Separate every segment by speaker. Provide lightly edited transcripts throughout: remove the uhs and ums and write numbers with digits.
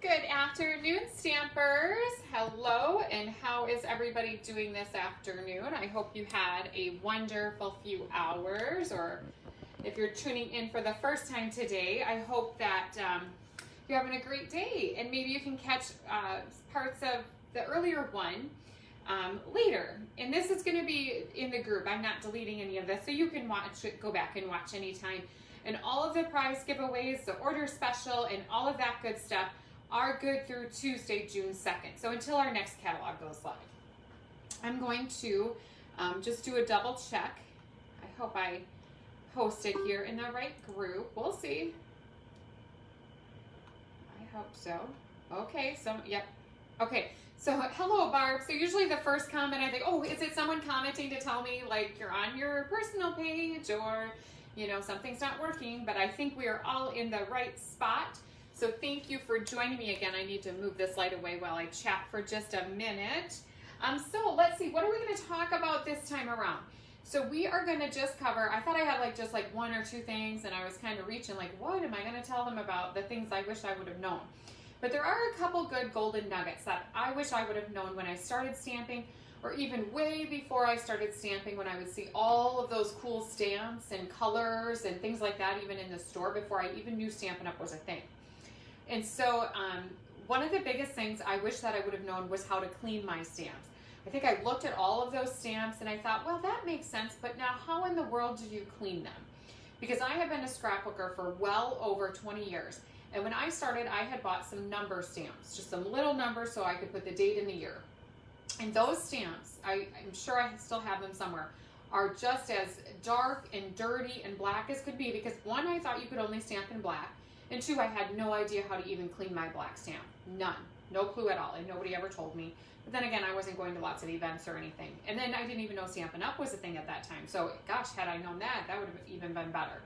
Speaker 1: Good afternoon, Stampers. Hello, and how is everybody doing this afternoon? I hope you had a wonderful few hours, or if you're tuning in for the first time today, I hope that you're having a great day, and maybe you can catch parts of the earlier one later. And this is going to be in the group. I'm not deleting any of this, so you can watch it, go back and watch anytime. And all of the prize giveaways, the order special, and all of that good stuff are good through Tuesday, June 2nd. So until our next catalog goes live. I'm going to just do a double check. I hope I posted here in the right group. We'll see. I hope so. Okay, yep. Okay, so hello, Barb. So usually the first comment I think, oh, is it someone commenting to tell me like you're on your personal page or, you know, something's not working, but I think we are all in the right spot. So thank you for joining me again. I need to move this light away while I chat for just a minute. So let's see, what are we going to talk about this time around? So we are going to just cover, I thought I had just one or two things, and I was kind of reaching like, what am I going to tell them about the things I wish I would have known? But there are a couple good golden nuggets that I wish I would have known when I started stamping, or even way before I started stamping, when I would see all of those cool stamps and colors and things like that, even in the store, before I even knew Stampin' Up! Was a thing. And so one of the biggest things I wish that I would have known was how to clean my stamps. I think I looked at all of those stamps and I thought, well, that makes sense, but now how in the world do you clean them? Because I have been a scrapbooker for well over 20 years. And when I started, I had bought some number stamps, just some little numbers so I could put the date and the year. And those stamps, I'm sure I still have them somewhere, are just as dark and dirty and black as could be, because one, I thought you could only stamp in black, and two, I had no idea how to even clean my black stamp. None. No clue at all, and nobody ever told me. But then again, I wasn't going to lots of events or anything. And then I didn't even know Stampin' Up! Was a thing at that time. So gosh, had I known that, that would have even been better.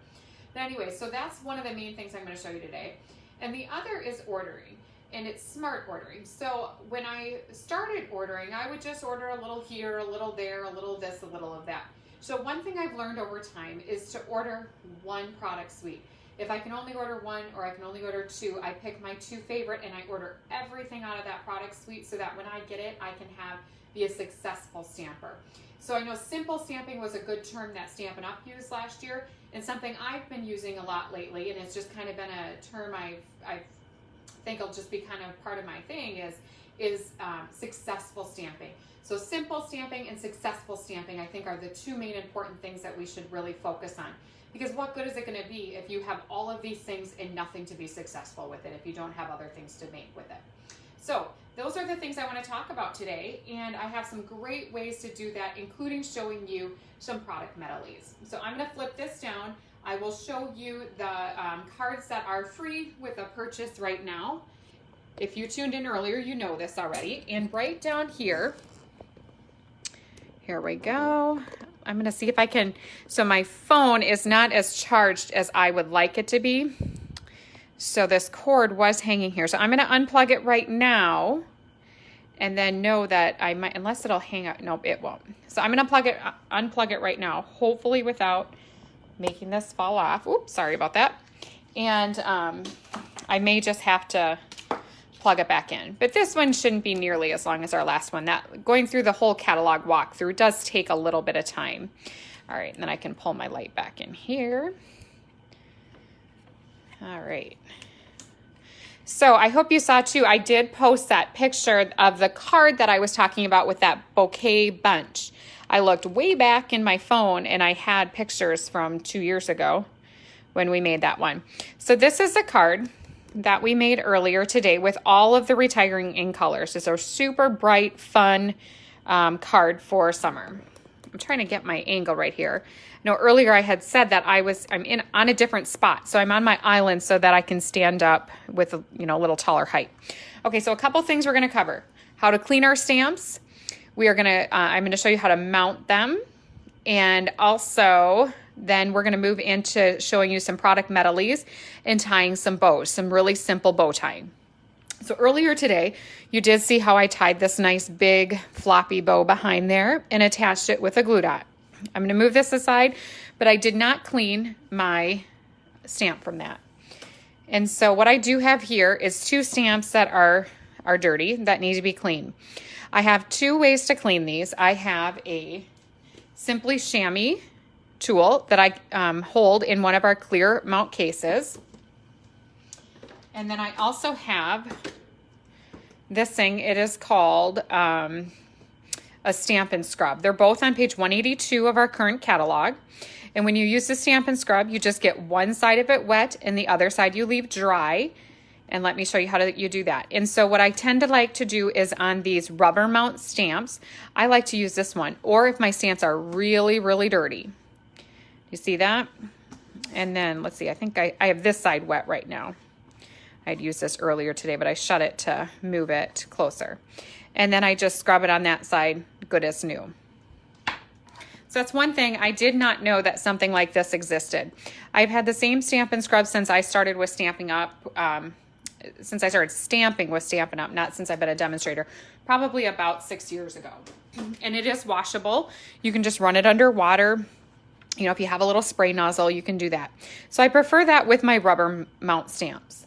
Speaker 1: But anyway, so that's one of the main things I'm going to show you today. And the other is ordering. And it's smart ordering. So when I started ordering, I would just order a little here, a little there, a little this, a little of that. So one thing I've learned over time is to order one product suite. If I can only order one or I can only order two, I pick my two favorite and I order everything out of that product suite so that when I get it, I can be a successful stamper. So I know simple stamping was a good term that Stampin' Up! Used last year, and something I've been using a lot lately, and it's just kind of been a term I think will just be kind of part of my thing, is successful stamping. So simple stamping and successful stamping, I think, are the two main important things that we should really focus on. Because what good is it going to be if you have all of these things and nothing to be successful with it, if you don't have other things to make with it? So those are the things I want to talk about today, and I have some great ways to do that, including showing you some product medleys. So I'm going to flip this down. I will show you the cards that are free with a purchase right now. If you tuned in earlier, you know this already. And right down here, here we go. I'm going to see if I can, so my phone is not as charged as I would like it to be. So this cord was hanging here. So I'm going to unplug it right now and then know that I might, unless it'll hang out. Nope, it won't. So I'm going to unplug it right now, hopefully without making this fall off. Oops, sorry about that. And I may just have to plug it back in. But this one shouldn't be nearly as long as our last one. That going through the whole catalog walkthrough does take a little bit of time. All right, and then I can pull my light back in here. All right. So I hope you saw too, I did post that picture of the card that I was talking about with that bouquet bunch. I looked way back in my phone and I had pictures from 2 years ago when we made that one. So this is a card that we made earlier today with all of the retiring ink colors. It's a super bright, fun card for summer. I'm trying to get my angle right here. Now earlier I had said that I'm on a different spot, so I'm on my island so that I can stand up with a little taller height. Okay, so a couple things we're going to cover: how to clean our stamps. I'm going to show you how to mount them, and also then we're going to move into showing you some product medleys and tying some bows, some really simple bow tying. So earlier today, you did see how I tied this nice big floppy bow behind there and attached it with a glue dot. I'm going to move this aside, but I did not clean my stamp from that. And so what I do have here is 2 stamps that are dirty, that need to be cleaned. I have 2 ways to clean these. I have a Simply Chamois tool that I hold in one of our clear mount cases. And then I also have this thing. It is called a Stampin' Scrub. They're both on page 182 of our current catalog. And when you use the Stampin' Scrub, you just get one side of it wet and the other side you leave dry. And let me show you how you do that. And so what I tend to like to do is on these rubber mount stamps, I like to use this one. Or if my stamps are really, really dirty. You see that? And then let's see, I think I have this side wet right now. I'd used this earlier today, but I shut it to move it closer. And then I just scrub it on that side, good as new. So that's one thing. I did not know that something like this existed. I've had the same Stampin' Scrub since I started with Stamping Up, since I started stamping with Stampin' Up, not since I've been a demonstrator, probably about 6 years ago. And it is washable. You can just run it under water. You know, if you have a little spray nozzle, you can do that. So I prefer that with my rubber mount stamps.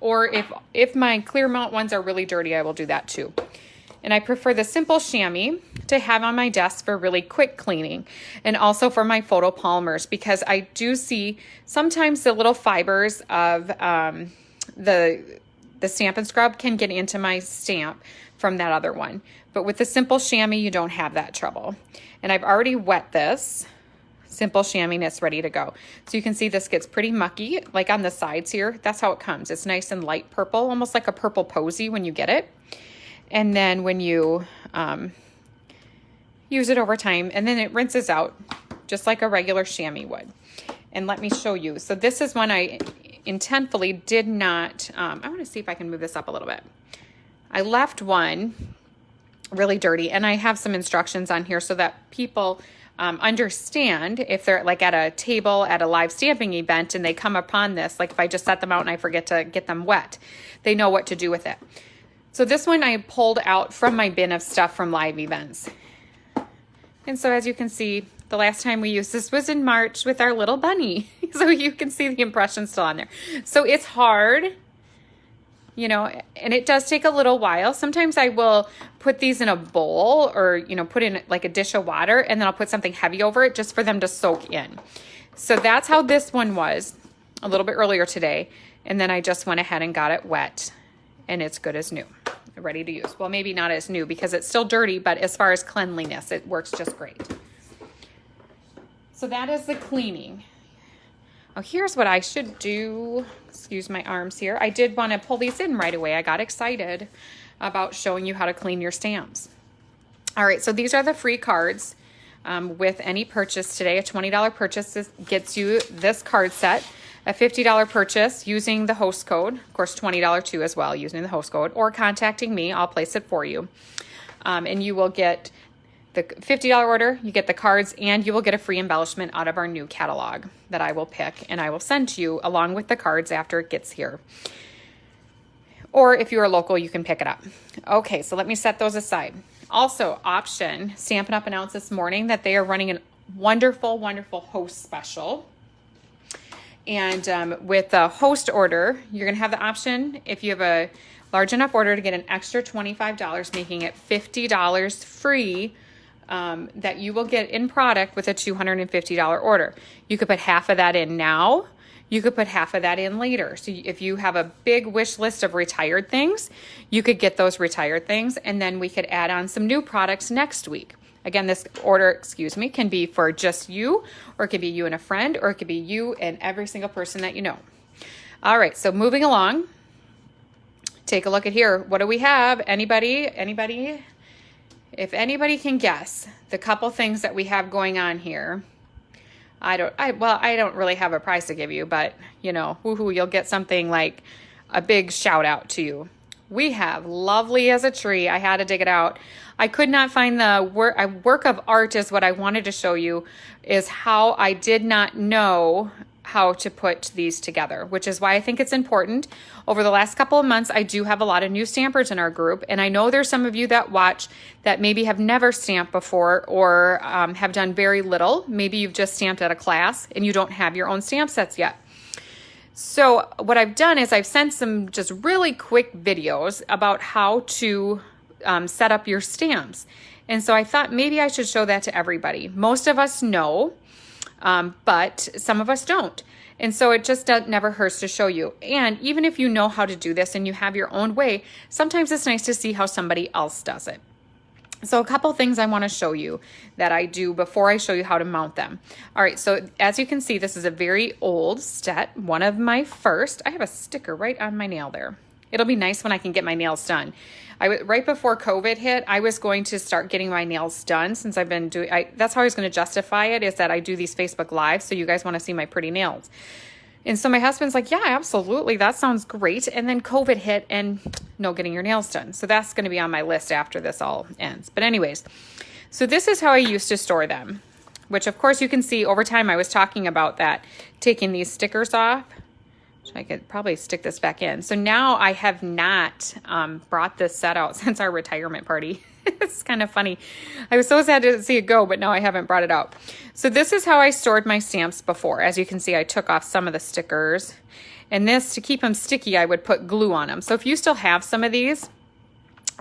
Speaker 1: Or if my clear mount ones are really dirty, I will do that too. And I prefer the Simple Chamois to have on my desk for really quick cleaning, and also for my photo polymers, because I do see sometimes the little fibers of the Stampin' Scrub can get into my stamp from that other one. But with the Simple Chamois, you don't have that trouble. And I've already wet this Simple Chamois and it's ready to go. So you can see this gets pretty mucky, like on the sides here. That's how it comes. It's nice and light purple, almost like a purple posy when you get it. And then when you use it over time, and then it rinses out just like a regular chamois would. And let me show you. So this is one I intentfully did not, I want to see if I can move this up a little bit. I left one really dirty, and I have some instructions on here so that people understand if they're like at a table at a live stamping event and they come upon this, like if I just set them out and I forget to get them wet, they know what to do with it. So this one I pulled out from my bin of stuff from live events. And so as you can see, the last time we used this was in March with our little bunny. So you can see the impression still on there. So it's hard, you know, and it does take a little while. Sometimes I will put these in a bowl or, you know, put in like a dish of water, and then I'll put something heavy over it just for them to soak in. So that's how this one was a little bit earlier today. And then I just went ahead and got it wet, and it's good as new, ready to use. Well, maybe not as new because it's still dirty, but as far as cleanliness, it works just great. So that is the cleaning. Oh, here's what I should do. Excuse my arms here. I did want to pull these in right away. I got excited about showing you how to clean your stamps. All right, so these are the free cards with any purchase today. A $20 purchase gets you this card set. A $50 purchase using the host code, of course $20 too as well using the host code, or contacting me, I'll place it for you. And you will get the $50 order, you get the cards, and you will get a free embellishment out of our new catalog that I will pick and I will send to you along with the cards after it gets here. Or if you are local, you can pick it up. Okay, so let me set those aside. Also, option, Stampin' Up! Announced this morning that they are running a wonderful, wonderful host special. And with the host order, you're going to have the option, if you have a large enough order, to get an extra $25, making it $50 free that you will get in product with a $250 order. You could put half of that in now. You could put half of that in later. So if you have a big wish list of retired things, you could get those retired things, and then we could add on some new products next week. Again, this order, can be for just you, or it could be you and a friend, or it could be you and every single person that you know. All right, so moving along, take a look at here. What do we have? Anybody? If anybody can guess the couple things that we have going on here. I don't really have a prize to give you, but you know, woohoo, you'll get something like a big shout out to you. We have Lovely as a Tree. I had to dig it out. I could not find the work of art is what I wanted to show you, is how I did not know how to put these together, which is why I think it's important. Over the last couple of months, I do have a lot of new stampers in our group, and I know there's some of you that watch that maybe have never stamped before, or have done very little. Maybe you've just stamped at a class and you don't have your own stamp sets yet. So what I've done is I've sent some just really quick videos about how to set up your stamps. And so I thought maybe I should show that to everybody. Most of us know, but some of us don't. And so it just never hurts to show you. And even if you know how to do this and you have your own way, sometimes it's nice to see how somebody else does it. So a couple things I want to show you that I do before I show you how to mount them. All right, so as you can see, this is a very old set, one of my first. I have a sticker right on my nail there. It'll be nice when I can get my nails done. Right before COVID hit, I was going to start getting my nails done since I've been doing, that's how I was going to justify it, is that I do these Facebook Lives, so you guys want to see my pretty nails. And so my husband's like, yeah, absolutely, that sounds great. And then COVID hit and no getting your nails done. So that's going to be on my list after this all ends. But anyways, so this is how I used to store them, which of course you can see over time I was talking about that, taking these stickers off. I could probably stick this back in. So now I have not brought this set out since our retirement party. It's kind of funny. I was so sad to see it go, but no, I haven't brought it out. So this is how I stored my stamps before. As you can see, I took off some of the stickers. And this, to keep them sticky, I would put glue on them. So if you still have some of these,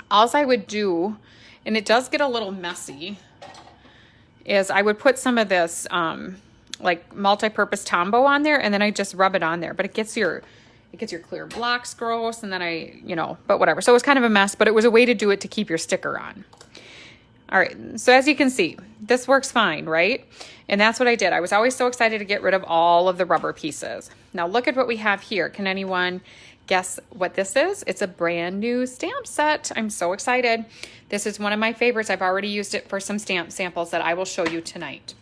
Speaker 1: all I would do, and it does get a little messy, is I would put some of this like multi-purpose Tombow on there, and then I just rub it on there. But it gets your clear blocks gross, and then but whatever. So it was kind of a mess, but it was a way to do it to keep your sticker on. All right, so as you can see, this works fine, right? And that's what I did. I was always so excited to get rid of all of the rubber pieces. Now look at what we have here. Can anyone guess what this is? It's a brand new stamp set. I'm so excited. This is one of my favorites. I've already used it for some stamp samples that I will show you tonight.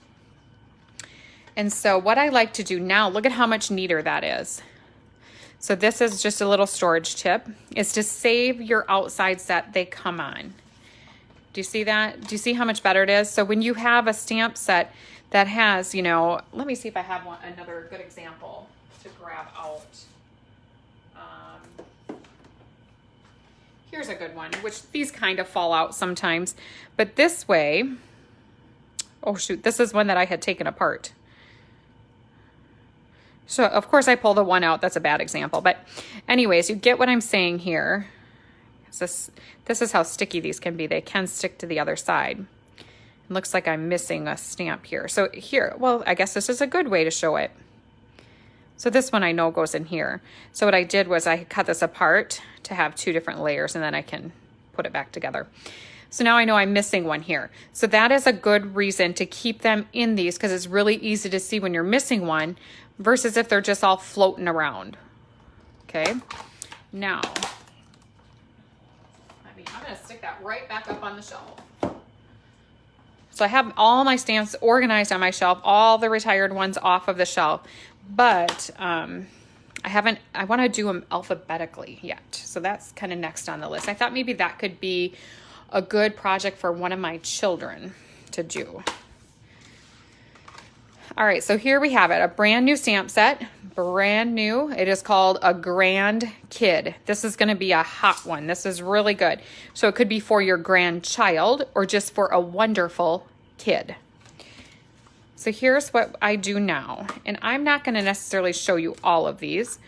Speaker 1: And so what I like to do now, look at how much neater that is. So this is just a little storage tip, is to save your outside set they come on. Do you see that? Do you see how much better it is? So when you have a stamp set that has, let me see if I have another good example to grab out. Here's a good one, which these kind of fall out sometimes, but this way, oh shoot, this is one that I had taken apart. So of course I pull the one out. That's a bad example, but anyways, you get what I'm saying here. This is how sticky these can be. They can stick to the other side. It looks like I'm missing a stamp here. So here, well, I guess this is a good way to show it. So this one I know goes in here. So what I did was I cut this apart to have two different layers, and then I can put it back together. So now I know I'm missing one here. So that is a good reason to keep them in these, because it's really easy to see when you're missing one versus if they're just all floating around. Okay, now, I'm gonna stick that right back up on the shelf. So I have all my stamps organized on my shelf, all the retired ones off of the shelf, but I want to do them alphabetically yet. So that's kind of next on the list. I thought maybe that could be a good project for one of my children to do. All right, so here we have it, a brand new stamp set, brand new. It is called a Grand Kid. This is gonna be a hot one. This is really good. So it could be for your grandchild or just for a wonderful kid. So here's what I do now. And I'm not gonna necessarily show you all of these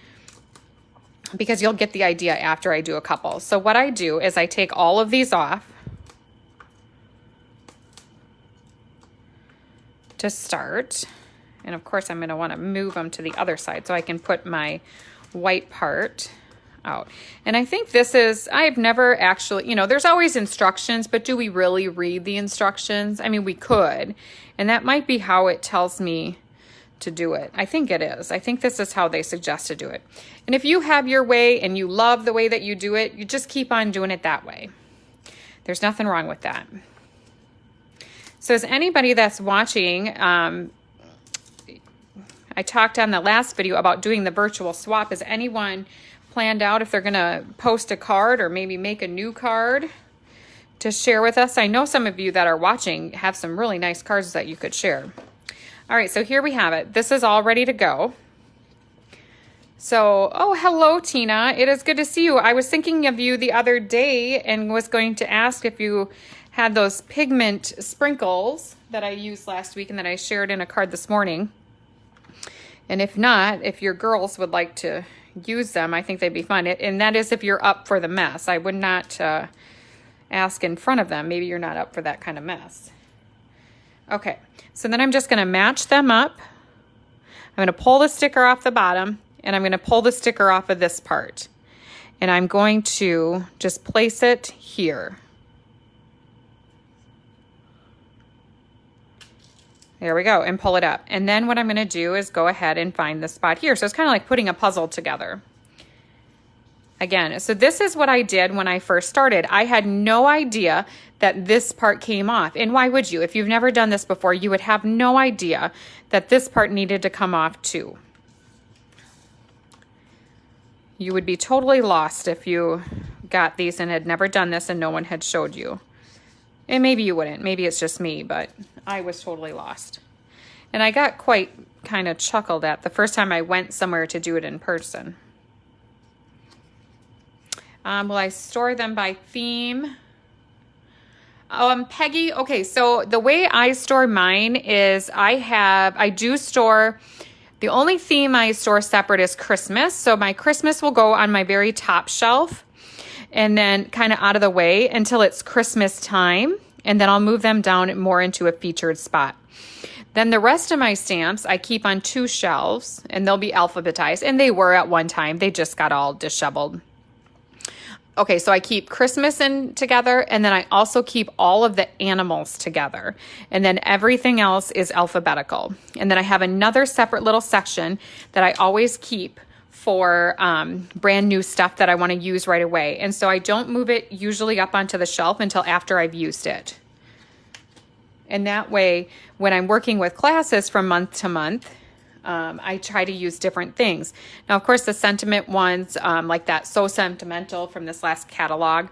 Speaker 1: because you'll get the idea after I do a couple. So what I do is I take all of these off to start. And of course I'm gonna wanna move them to the other side so I can put my white part out. And I think this is, I've never actually, there's always instructions, but do we really read the instructions? I mean, we could, and that might be how it tells me to do it. I think it is. I think this is how they suggest to do it. And if you have your way and you love the way that you do it, you just keep on doing it that way. There's nothing wrong with that. So as anybody that's watching, I talked on the last video about doing the virtual swap. Has anyone planned out if they're gonna post a card or maybe make a new card to share with us? I know some of you that are watching have some really nice cards that you could share. All right, so here we have it. This is all ready to go. So, oh, hello, Tina. It is good to see you. I was thinking of you the other day and was going to ask if you had those pigment sprinkles that I used last week and that I shared in a card this morning. And if not, if your girls would like to use them, I think they'd be fun. And that is if you're up for the mess. I would not ask in front of them. Maybe you're not up for that kind of mess. Okay, so then I'm just going to match them up. I'm going to pull the sticker off the bottom, and I'm going to pull the sticker off of this part. And I'm going to just place it here. There we go, and pull it up. And then what I'm gonna do is go ahead and find the spot here. So it's kind of like putting a puzzle together. Again, so this is what I did when I first started. I had no idea that this part came off. And why would you? If you've never done this before, you would have no idea that this part needed to come off too. You would be totally lost if you got these and had never done this and no one had showed you. And maybe you wouldn't. Maybe it's just me, but I was totally lost. And I got quite kind of chuckled at the first time I went somewhere to do it in person. Will I store them by theme? Peggy, okay, so the way I store mine is I do store, the only theme I store separate is Christmas. So my Christmas will go on my very top shelf and then kind of out of the way until it's Christmas time. And then I'll move them down more into a featured spot. Then the rest of my stamps I keep on 2 shelves, and they'll be alphabetized. And they were at one time. They just got all disheveled. Okay, so I keep Christmas in together, and then I also keep all of the animals together. And then everything else is alphabetical. And then I have another separate little section that I always keep for brand new stuff that I want to use right away. And so I don't move it usually up onto the shelf until after I've used it. And that way, when I'm working with classes from month to month, I try to use different things. Now, of course, the sentiment ones, like that So Sentimental from this last catalog,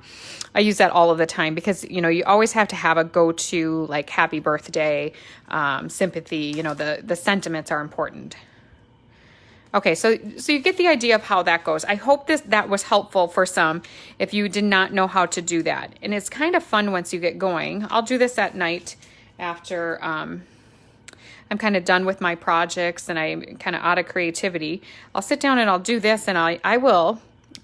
Speaker 1: I use that all of the time because, you know, you always have to have a go-to, like happy birthday, sympathy, you know, the sentiments are important. Okay, so you get the idea of how that goes. I hope that was helpful for some if you did not know how to do that. And it's kind of fun once you get going. I'll do this at night after I'm kind of done with my projects and I'm kind of out of creativity. I'll sit down and I'll do this, and I will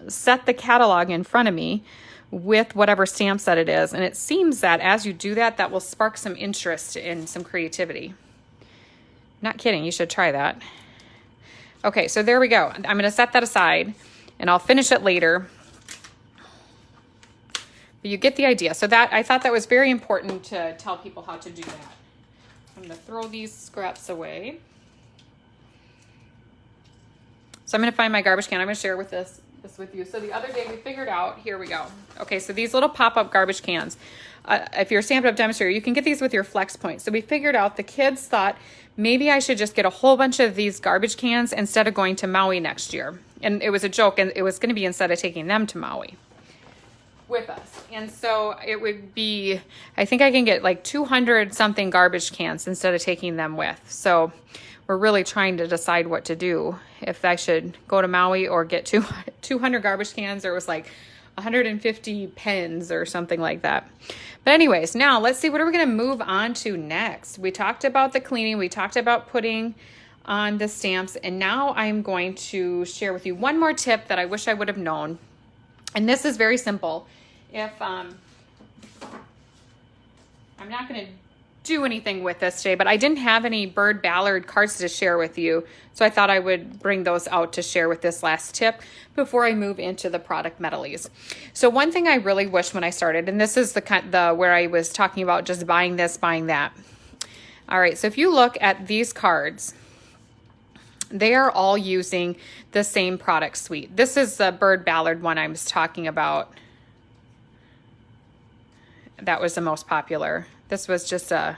Speaker 1: set the catalog in front of me with whatever stamp set it is. And it seems that as you do that, that will spark some interest in some creativity. Not kidding, you should try that. Okay, so there we go. I'm going to set that aside, and I'll finish it later. But you get the idea. So that I thought that was very important to tell people how to do that. I'm going to throw these scraps away. So I'm going to find my garbage can. I'm going to share with this with you. So the other day we figured out, here we go. Okay, so these little pop-up garbage cans, if you're a Stampin' Up! Demonstrator, you can get these with your flex points. So we figured out the kids thought maybe I should just get a whole bunch of these garbage cans instead of going to Maui next year. And it was a joke, and it was going to be instead of taking them to Maui with us. And so it would be, I think I can get like 200 something garbage cans instead of taking them with. So we're really trying to decide what to do, if I should go to Maui or get 200 garbage cans, or it was like 150 pens or something like that. But anyways, now let's see, what are we going to move on to next? We talked about the cleaning, we talked about putting on the stamps, and now I'm going to share with you one more tip that I wish I would have known. And this is very simple. If I'm not going to do anything with this today, but I didn't have any bird ballard cards to share with you, so I thought I would bring those out to share with this last tip before I move into the product medleys. So one thing I really wish when I started, and this is the where I was talking about just buying this, buying that. All right, so if you look at these cards, they are all using the same product suite. This is the bird ballard one I was talking about. That was the most popular. This was just a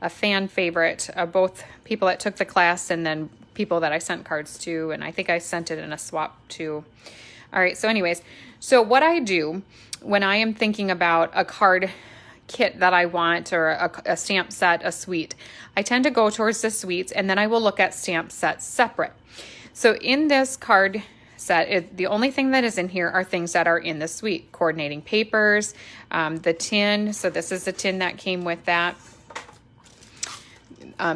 Speaker 1: fan favorite of both people that took the class and then people that I sent cards to, and I think I sent it in a swap too. All right, so anyways, so what I do when I am thinking about a card kit that I want, or a stamp set, a suite, I tend to go towards the suites, and then I will look at stamp sets separate. So in this card set, the only thing that is in here are things that are in the suite. Coordinating papers, the tin, so this is the tin that came with that.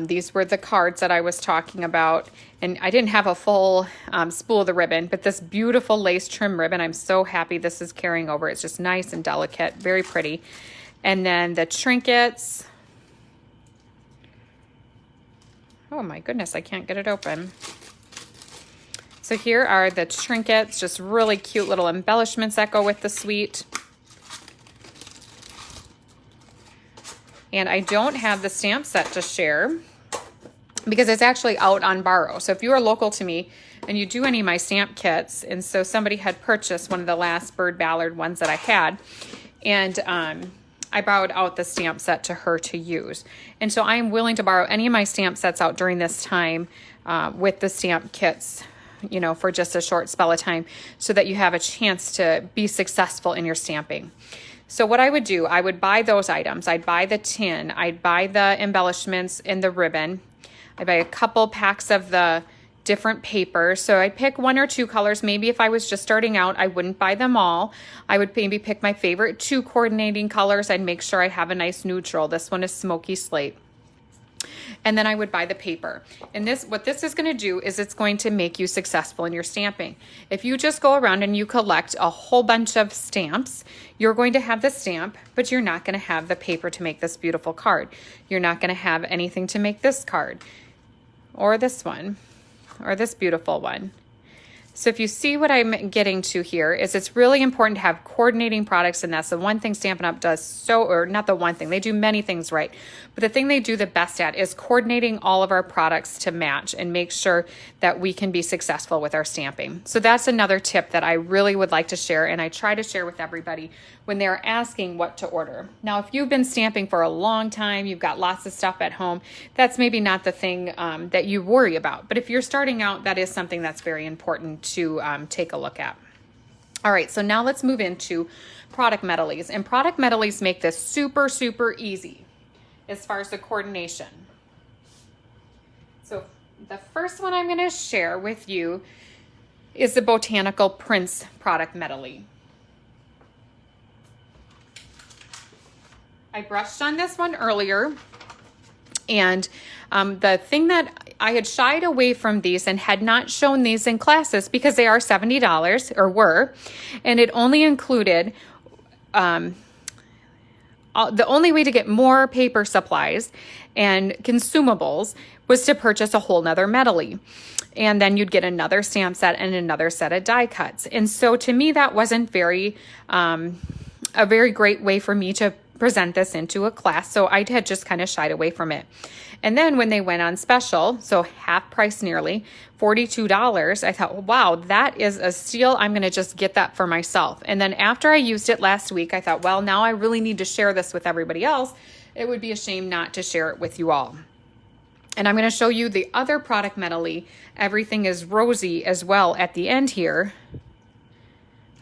Speaker 1: These were the cards that I was talking about. And I didn't have a full spool of the ribbon, but this beautiful lace trim ribbon, I'm so happy this is carrying over. It's just nice and delicate, very pretty. And then the trinkets. Oh my goodness, I can't get it open. So here are the trinkets, just really cute little embellishments that go with the suite. And I don't have the stamp set to share because it's actually out on borrow. So if you are local to me and you do any of my stamp kits, and so somebody had purchased one of the last Bird Ballard ones that I had, and I borrowed out the stamp set to her to use. And so I am willing to borrow any of my stamp sets out during this time with the stamp kits, you know, for just a short spell of time so that you have a chance to be successful in your stamping. So what I would do, I would buy those items. I'd buy the tin, I'd buy the embellishments and the ribbon. I'd buy a couple packs of the different papers. So I'd pick 1 or 2 colors. Maybe if I was just starting out, I wouldn't buy them all. I would maybe pick my favorite 2 coordinating colors. I'd make sure I have a nice neutral. This one is Smoky Slate. And then I would buy the paper. And this, what this is going to do is it's going to make you successful in your stamping. If you just go around and you collect a whole bunch of stamps, you're going to have the stamp, but you're not going to have the paper to make this beautiful card. You're not going to have anything to make this card, or this one, or this beautiful one. So if you see what I'm getting to here is it's really important to have coordinating products, and that's the one thing Stampin' Up! Does so, or not the one thing, they do many things right, but the thing they do the best at is coordinating all of our products to match and make sure that we can be successful with our stamping. So that's another tip that I really would like to share, and I try to share with everybody when they're asking what to order. Now, if you've been stamping for a long time, you've got lots of stuff at home, that's maybe not the thing that you worry about. But if you're starting out, that is something that's very important to take a look at. All right, so now let's move into product medleys. And product medleys make this super, super easy as far as the coordination. So the first one I'm going to share with you is the Botanical Prints product medley. I brushed on this one earlier, and the thing that I had shied away from these and had not shown these in classes because they are $70 or were, and it only included the only way to get more paper supplies and consumables was to purchase a whole nother medley. And then you'd get another stamp set and another set of die cuts. And so to me, that wasn't very, a very great way for me to present this into a class. So I had just kind of shied away from it. And then when they went on special, so half price nearly, $42, I thought, wow, that is a steal. I'm going to just get that for myself. And then after I used it last week, I thought, well, now I really need to share this with everybody else. It would be a shame not to share it with you all. And I'm going to show you the other product medley. Everything is Rosy as well at the end here.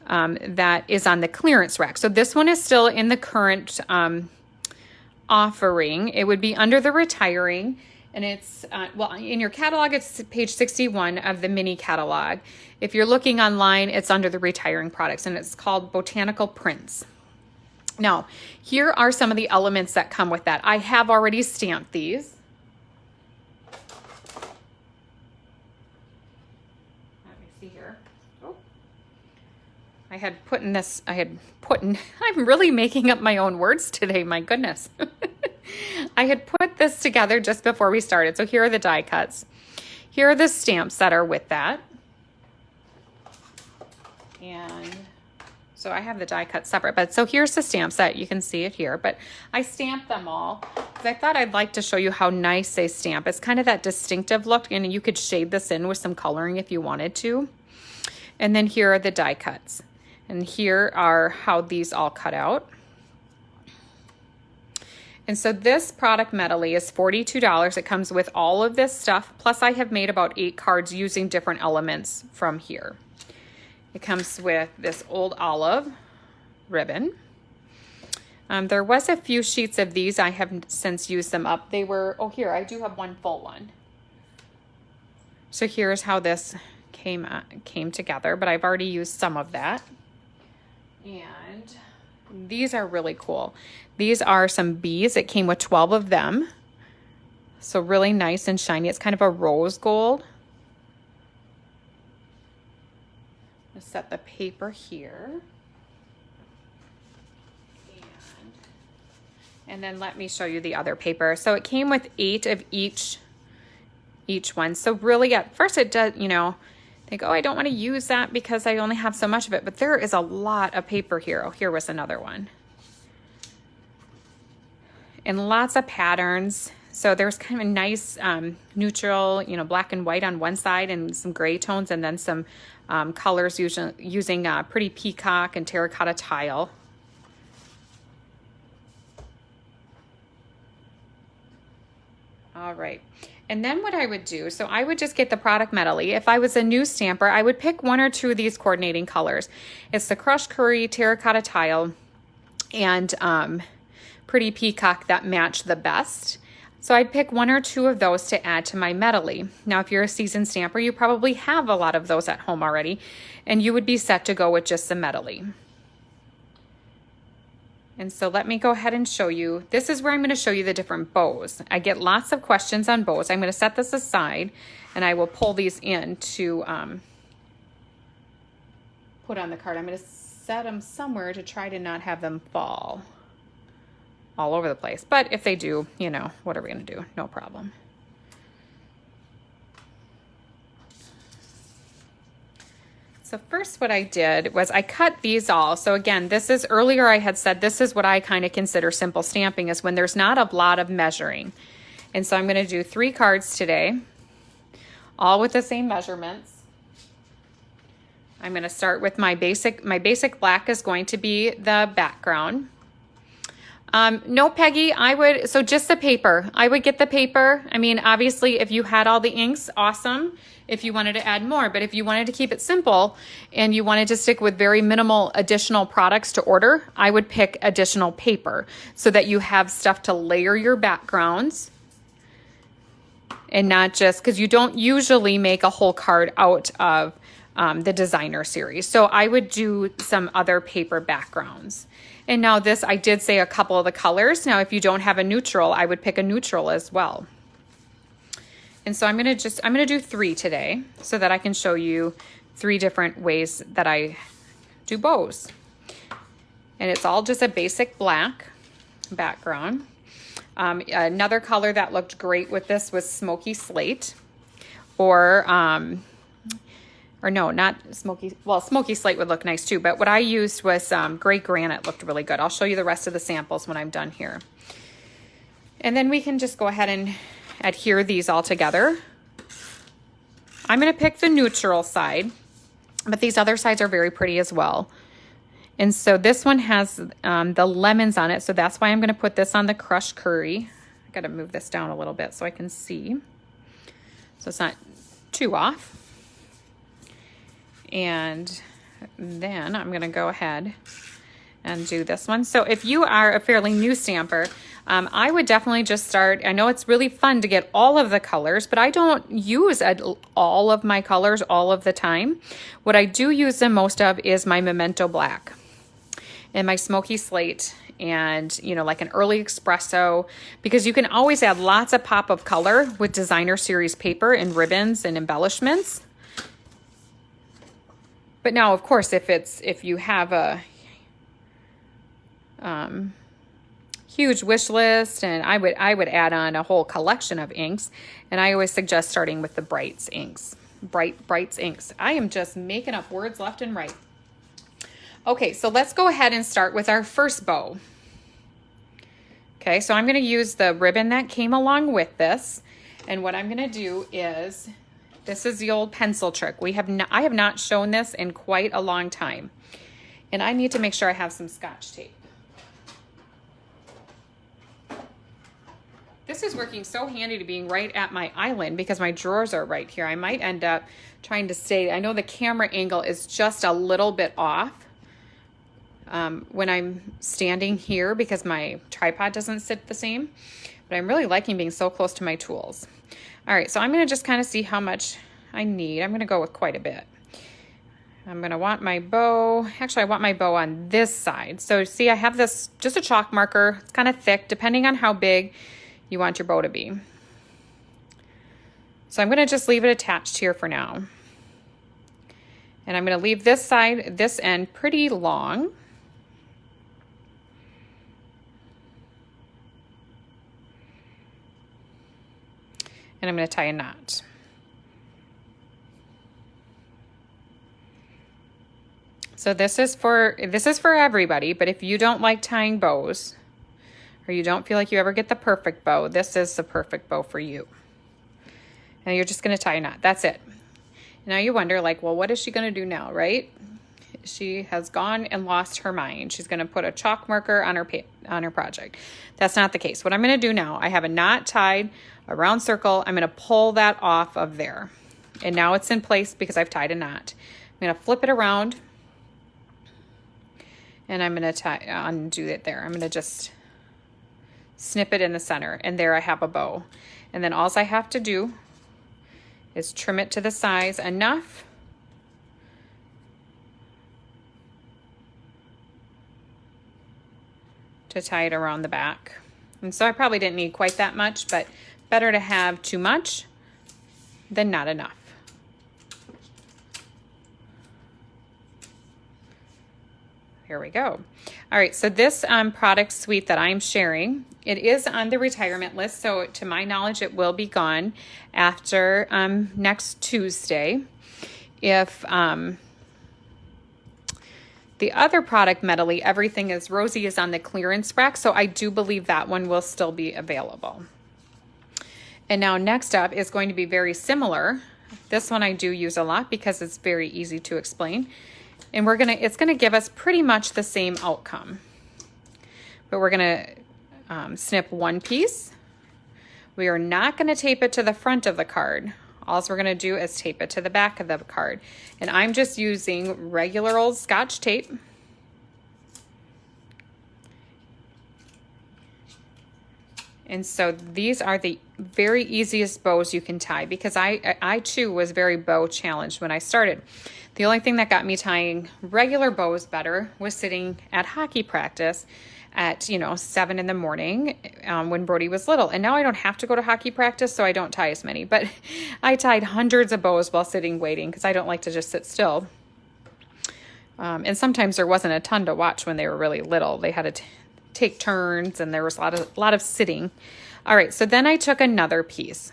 Speaker 1: That is on the clearance rack. So this one is still in the current offering. It would be under the retiring, and it's, well, in your catalog, it's page 61 of the mini catalog. If you're looking online, it's under the retiring products, and it's called Botanical Prints. Now, here are some of the elements that come with that. I have already stamped these. I'm really making up my own words today, my goodness. I had put this together just before we started. So here are the die cuts. Here are the stamps that are with that. And so I have the die cut separate, but so here's the stamp set. You can see it here, but I stamped them all because I thought I'd like to show you how nice they stamp. It's kind of that distinctive look, and you could shade this in with some coloring if you wanted to. And then here are the die cuts. And here are how these all cut out. And so this product medley is $42. It comes with all of this stuff. Plus I have made about 8 cards using different elements from here. It comes with this old olive ribbon. There was a few sheets of these. I have since used them up. They were, oh here, I do have one full one. So here's how this came together, but I've already used some of that. And these are really cool. These are some bees. It came with 12 of them. So really nice and shiny. It's kind of a rose gold. set the paper here. And then let me show you the other paper. So it came with 8 of each one. So really at first it does, you know, think, oh, I don't want to use that because I only have so much of it. But there is a lot of paper here. Oh, here was another one. And lots of patterns. So there's kind of a nice neutral, you know, black and white on one side and some gray tones, and then some colors using pretty peacock and terracotta tile. All right. And then what I would do, so I would just get the product medley. If I was a new stamper, I would pick 1 or 2 of these coordinating colors. It's the crushed curry, terracotta tile, and pretty peacock that match the best. So I'd pick 1 or 2 of those to add to my medley. Now, if you're a seasoned stamper, you probably have a lot of those at home already, and you would be set to go with just the medley. And so let me go ahead and show you. This is where I'm going to show you the different bows. I get lots of questions on bows. I'm going to set this aside and I will pull these in to put on the card. I'm going to set them somewhere to try to not have them fall all over the place. But if they do, you know, what are we going to do? No problem. So first what I did was I cut these all. So again, this is earlier I had said this is what I kind of consider simple stamping, is when there's not a lot of measuring. And so I'm going to do 3 cards today, all with the same measurements. I'm going to start with my basic black is going to be the background. No, Peggy, so just the paper. I would get the paper. I mean, obviously, if you had all the inks, awesome. If you wanted to add more, but if you wanted to keep it simple and you wanted to stick with very minimal additional products to order, I would pick additional paper so that you have stuff to layer your backgrounds, and not just, because you don't usually make a whole card out of the designer series. So I would do some other paper backgrounds. And now this, I did say a couple of the colors. Now, if you don't have a neutral, I would pick a neutral as well. And so I'm going to do 3 today so that I can show you 3 different ways that I do bows. And it's all just a basic black background. Another color that looked great with this was smoky slate, or no, not smoky. Well, smoky slate would look nice too, but what I used was gray granite. Looked really good. I'll show you the rest of the samples when I'm done here. And then we can just go ahead and adhere these all together. I'm going to pick the neutral side, but these other sides are very pretty as well. And so this one has the lemons on it, so that's why I'm going to put this on the crushed curry. I got to move this down a little bit so I can see, so it's not too off. And then I'm going to go ahead and do this one. So if you are a fairly new stamper, I would definitely just start. I know it's really fun to get all of the colors, but I don't use all of my colors all of the time. What I do use the most of is my Memento Black and my Smoky Slate, and, you know, like an early espresso, because you can always add lots of pop of color with designer series paper and ribbons and embellishments. But now, of course, if you have a huge wish list, and I would add on a whole collection of inks, and I always suggest starting with the Brights inks. Brights inks. I am just making up words left and right. Okay, so let's go ahead and start with our first bow. Okay, so I'm going to use the ribbon that came along with this, and what I'm going to do is, this is the old pencil trick. I have not shown this in quite a long time, and I need to make sure I have some Scotch tape. This is working so handy to being right at my island because my drawers are right here. I might end up trying to stay. I know the camera angle is just a little bit off when I'm standing here because my tripod doesn't sit the same, but I'm really liking being so close to my tools. All right, so I'm going to just kind of see how much I need. I'm going to go with quite a bit. I'm going to want my bow. Actually, I want my bow on this side. So see, I have this, just a chalk marker. It's kind of thick, depending on how big you want your bow to be. So I'm going to just leave it attached here for now. And I'm going to leave this side, this end pretty long. And I'm going to tie a knot. So this is for everybody, but if you don't like tying bows, or you don't feel like you ever get the perfect bow, this is the perfect bow for you. And you're just going to tie a knot. That's it. Now you wonder, like, well, what is she going to do now, right? She has gone and lost her mind. She's going to put a chalk marker on her project. That's not the case. What I'm going to do now, I have a knot tied, a round circle. I'm going to pull that off of there. And now it's in place because I've tied a knot. I'm going to flip it around. And I'm going to undo it there. I'm going to just snip it in the center. And there I have a bow. And then all I have to do is trim it to the size enough to tie it around the back. And so I probably didn't need quite that much, but better to have too much than not enough. Here we go. All right, so this product suite that I'm sharing, it is on the retirement list. So to my knowledge, it will be gone after next Tuesday. If the other product medley, Everything is Rosy, is on the clearance rack. So I do believe that one will still be available. And now next up is going to be very similar. This one I do use a lot because it's very easy to explain. And it's gonna give us pretty much the same outcome. But we're gonna snip one piece. We are not gonna tape it to the front of the card. All we're gonna do is tape it to the back of the card. And I'm just using regular old Scotch tape. And so these are the very easiest bows you can tie because I too was very bow challenged when I started. The only thing that got me tying regular bows better was sitting at hockey practice at, 7 in the morning when Brody was little. And now I don't have to go to hockey practice, so I don't tie as many. But I tied hundreds of bows while sitting waiting because I don't like to just sit still. And sometimes there wasn't a ton to watch when they were really little. They had to take turns and there was a lot of sitting. All right, so then I took another piece,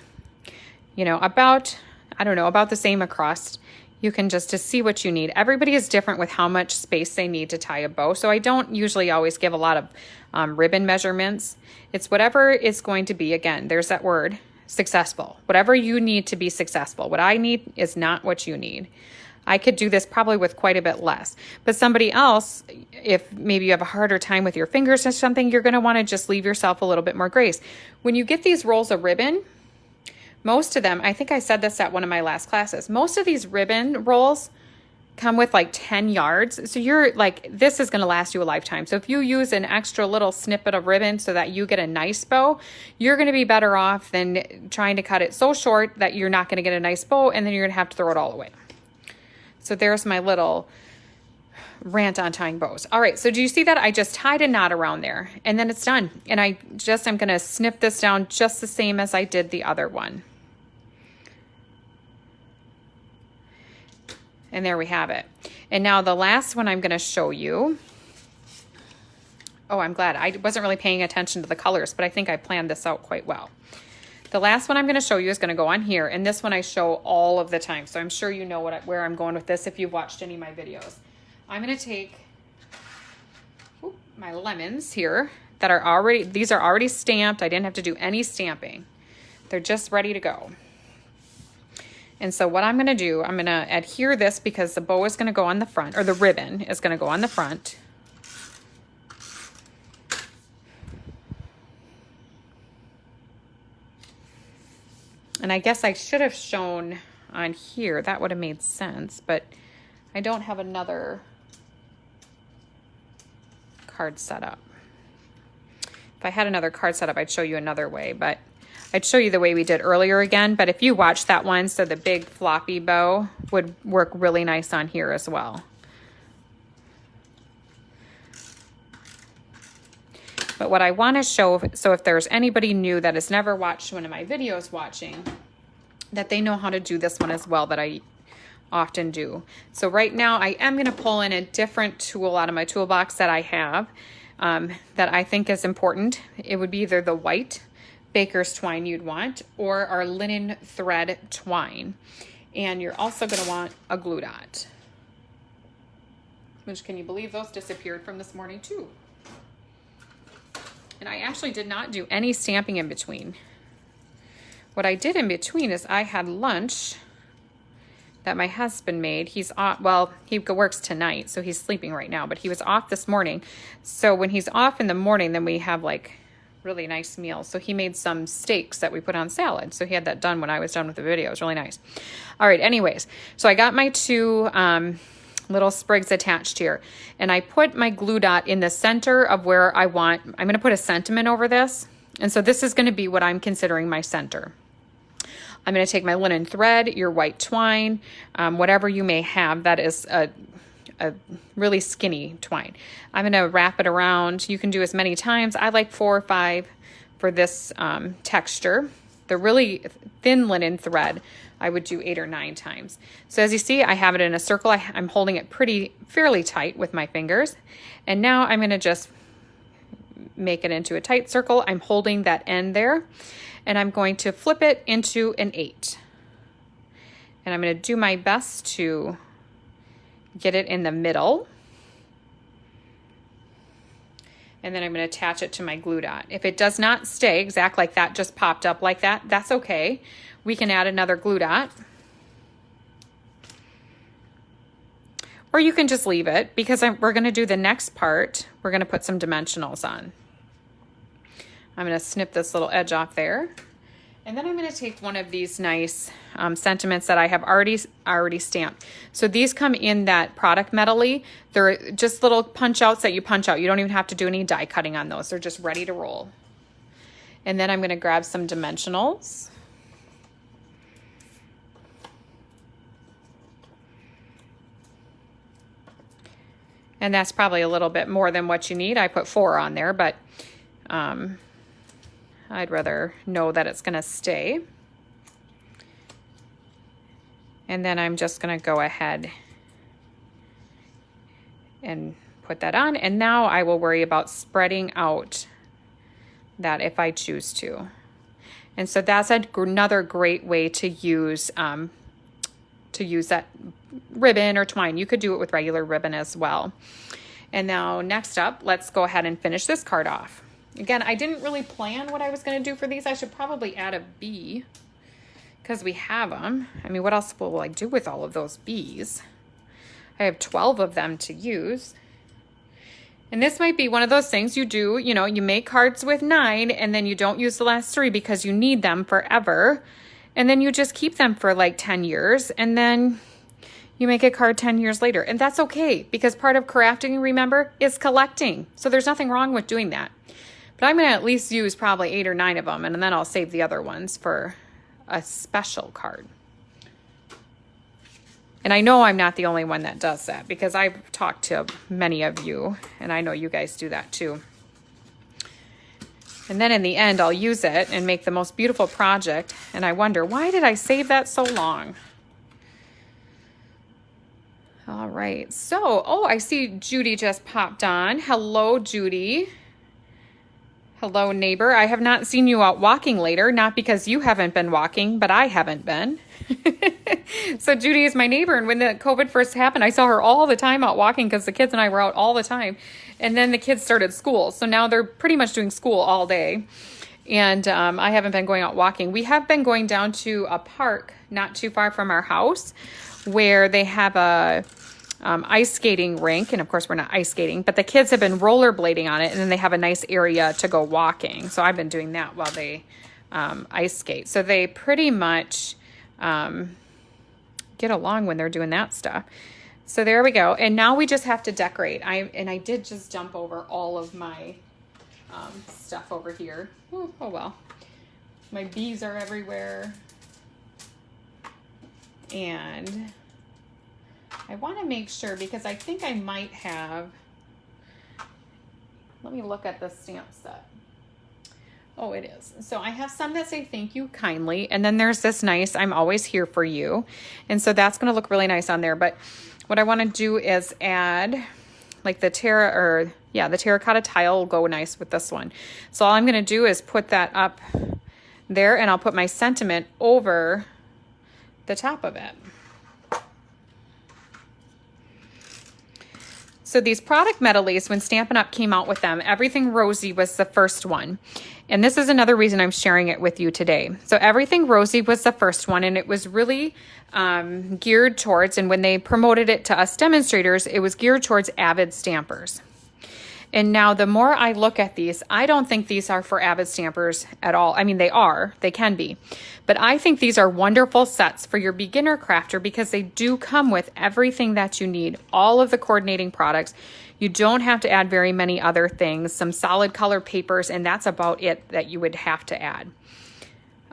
Speaker 1: about the same across. You can just to see what you need. Everybody is different with how much space they need to tie a bow. So I don't usually always give a lot of ribbon measurements. It's whatever it's going to be. Again, there's that word, successful. Whatever you need to be successful. What I need is not what you need. I could do this probably with quite a bit less. But somebody else, if maybe you have a harder time with your fingers or something, you're going to want to just leave yourself a little bit more grace. When you get these rolls of ribbon, most of them, I think I said this at one of my last classes, most of these ribbon rolls come with like 10 yards. So you're like, this is going to last you a lifetime. So if you use an extra little snippet of ribbon so that you get a nice bow, you're going to be better off than trying to cut it so short that you're not going to get a nice bow and then you're going to have to throw it all away. So there's my little rant on tying bows. All right, so do you see that? I just tied a knot around there and then it's done. And I'm going to snip this down just the same as I did the other one. And there we have it. And now the last one I'm going to show you. Oh, I'm glad. I wasn't really paying attention to the colors, but I think I planned this out quite well. The last one I'm going to show you is going to go on here. And this one I show all of the time. So I'm sure you know where I'm going with this if you've watched any of my videos. I'm going to take my lemons here that are these are already stamped. I didn't have to do any stamping. They're just ready to go. And so what I'm going to do, I'm going to adhere this because the bow is going to go on the front, or the ribbon is going to go on the front. And I guess I should have shown on here, that would have made sense, but I don't have another card set up. If I had another card set up, I'd show you another way, but I'd show you the way we did earlier again, but if you watch that one, so the big floppy bow would work really nice on here as well. But what I want to show, so if there's anybody new that has never watched one of my videos that they know how to do this one as well that I often do. So right now I am going to pull in a different tool out of my toolbox that I have that I think is important. It would be either the white baker's twine you'd want or our linen thread twine. And you're also going to want a glue dot. Which, can you believe those disappeared from this morning too? And I actually did not do any stamping in between. What I did in between is I had lunch that my husband made. He's off, well, he works tonight, so he's sleeping right now, but he was off this morning. So when he's off in the morning, then we have like really nice meals. So he made some steaks that we put on salad. So he had that done when I was done with the video. It was really nice. All right, anyways, so I got my two little sprigs attached here, and I put my glue dot in the center of where I want. I'm going to put a sentiment over this, and so this is going to be what I'm considering my center. I'm going to take my linen thread, your white twine, whatever you may have that is a really skinny twine. I'm going to wrap it around. You can do as many times. I like 4 or 5 for this texture. The really thin linen thread, I would do 8 or 9 times. So as you see, I have it in a circle. I'm holding it fairly tight with my fingers. And now I'm going to just make it into a tight circle. I'm holding that end there, and I'm going to flip it into an 8. And I'm going to do my best to get it in the middle. And then I'm going to attach it to my glue dot. If it does not stay exact like that, just popped up like that, that's okay. We can add another glue dot. Or you can just leave it, because we're going to do the next part. We're going to put some dimensionals on. I'm going to snip this little edge off there. And then I'm going to take one of these nice sentiments that I have already stamped. So these come in that product medley. They're just little punch outs that you punch out. You don't even have to do any die cutting on those. They're just ready to roll. And then I'm going to grab some dimensionals. And that's probably a little bit more than what you need. I put 4 on there, but I'd rather know that it's going to stay. And then I'm just going to go ahead and put that on. And now I will worry about spreading out that if I choose to. And so that's another great way to use that ribbon or twine. You could do it with regular ribbon as well. And now next up, let's go ahead and finish this card off. Again, I didn't really plan what I was going to do for these. I should probably add a bee because we have them. I mean, what else will I do with all of those bees? I have 12 of them to use. And this might be one of those things you do, you know, you make cards with 9 and then you don't use the last 3 because you need them forever. And then you just keep them for like 10 years and then you make a card 10 years later. And that's okay, because part of crafting, remember, is collecting. So there's nothing wrong with doing that. But I'm going to at least use probably 8 or 9 of them, and then I'll save the other ones for a special card. And I know I'm not the only one that does that, because I've talked to many of you, and I know you guys do that too. And then in the end, I'll use it and make the most beautiful project, and I wonder, why did I save that so long? All right, so, oh, I see Judy just popped on. Hello, Judy. Hello, neighbor. I have not seen you out walking later, not because you haven't been walking, but I haven't been. So Judy is my neighbor, and when the COVID first happened, I saw her all the time out walking because the kids and I were out all the time. And then the kids started school, so now they're pretty much doing school all day. And I haven't been going out walking. We have been going down to a park not too far from our house where they have a ice skating rink. And of course we're not ice skating, but the kids have been rollerblading on it, and then they have a nice area to go walking. So I've been doing that while they ice skate. So they pretty much get along when they're doing that stuff. So there we go. And now we just have to decorate. I did just dump over all of my stuff over here. Oh well. My bees are everywhere. And I want to make sure, because I think I might have, let me look at the stamp set. Oh, it is. So I have some that say thank you kindly. And then there's this nice, I'm always here for you. And so that's going to look really nice on there. But what I want to do is add like the terracotta tile will go nice with this one. So all I'm going to do is put that up there, and I'll put my sentiment over the top of it. So these product medleys, when Stampin' Up came out with them, Everything Rosy was the first one. And this is another reason I'm sharing it with you today. So Everything Rosy was the first one, and it was really geared towards, and when they promoted it to us demonstrators, it was geared towards avid stampers. And now the more I look at these, I don't think these are for avid stampers at all. I mean, they can be. But I think these are wonderful sets for your beginner crafter because they do come with everything that you need, all of the coordinating products. You don't have to add very many other things, some solid color papers, and that's about it that you would have to add.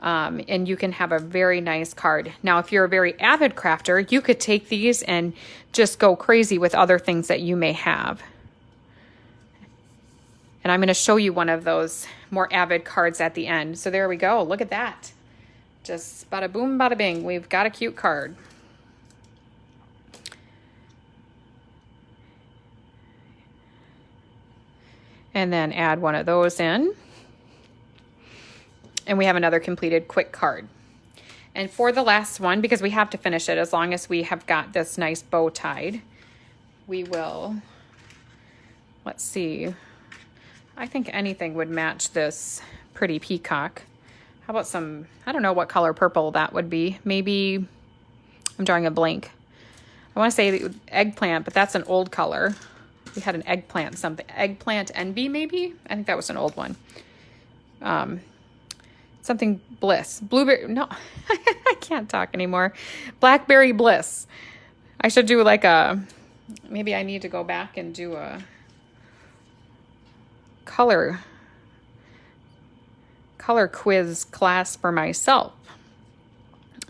Speaker 1: And you can have a very nice card. Now, if you're a very avid crafter, you could take these and just go crazy with other things that you may have. And I'm going to show you one of those more avid cards at the end. So there we go. Look at that. Just bada boom, bada bing. We've got a cute card. And then add one of those in. And we have another completed quick card. And for the last one, because we have to finish it as long as we have got this nice bow tied, we will, let's see, I think anything would match this pretty peacock. How about some, I don't know what color purple that would be. Maybe, I'm drawing a blank. I want to say eggplant, but that's an old color. We had an eggplant something. Eggplant envy, maybe? I think that was an old one. Something bliss. Blueberry, no, I can't talk anymore. Blackberry bliss. I should do like maybe I need to go back and do a color quiz class for myself.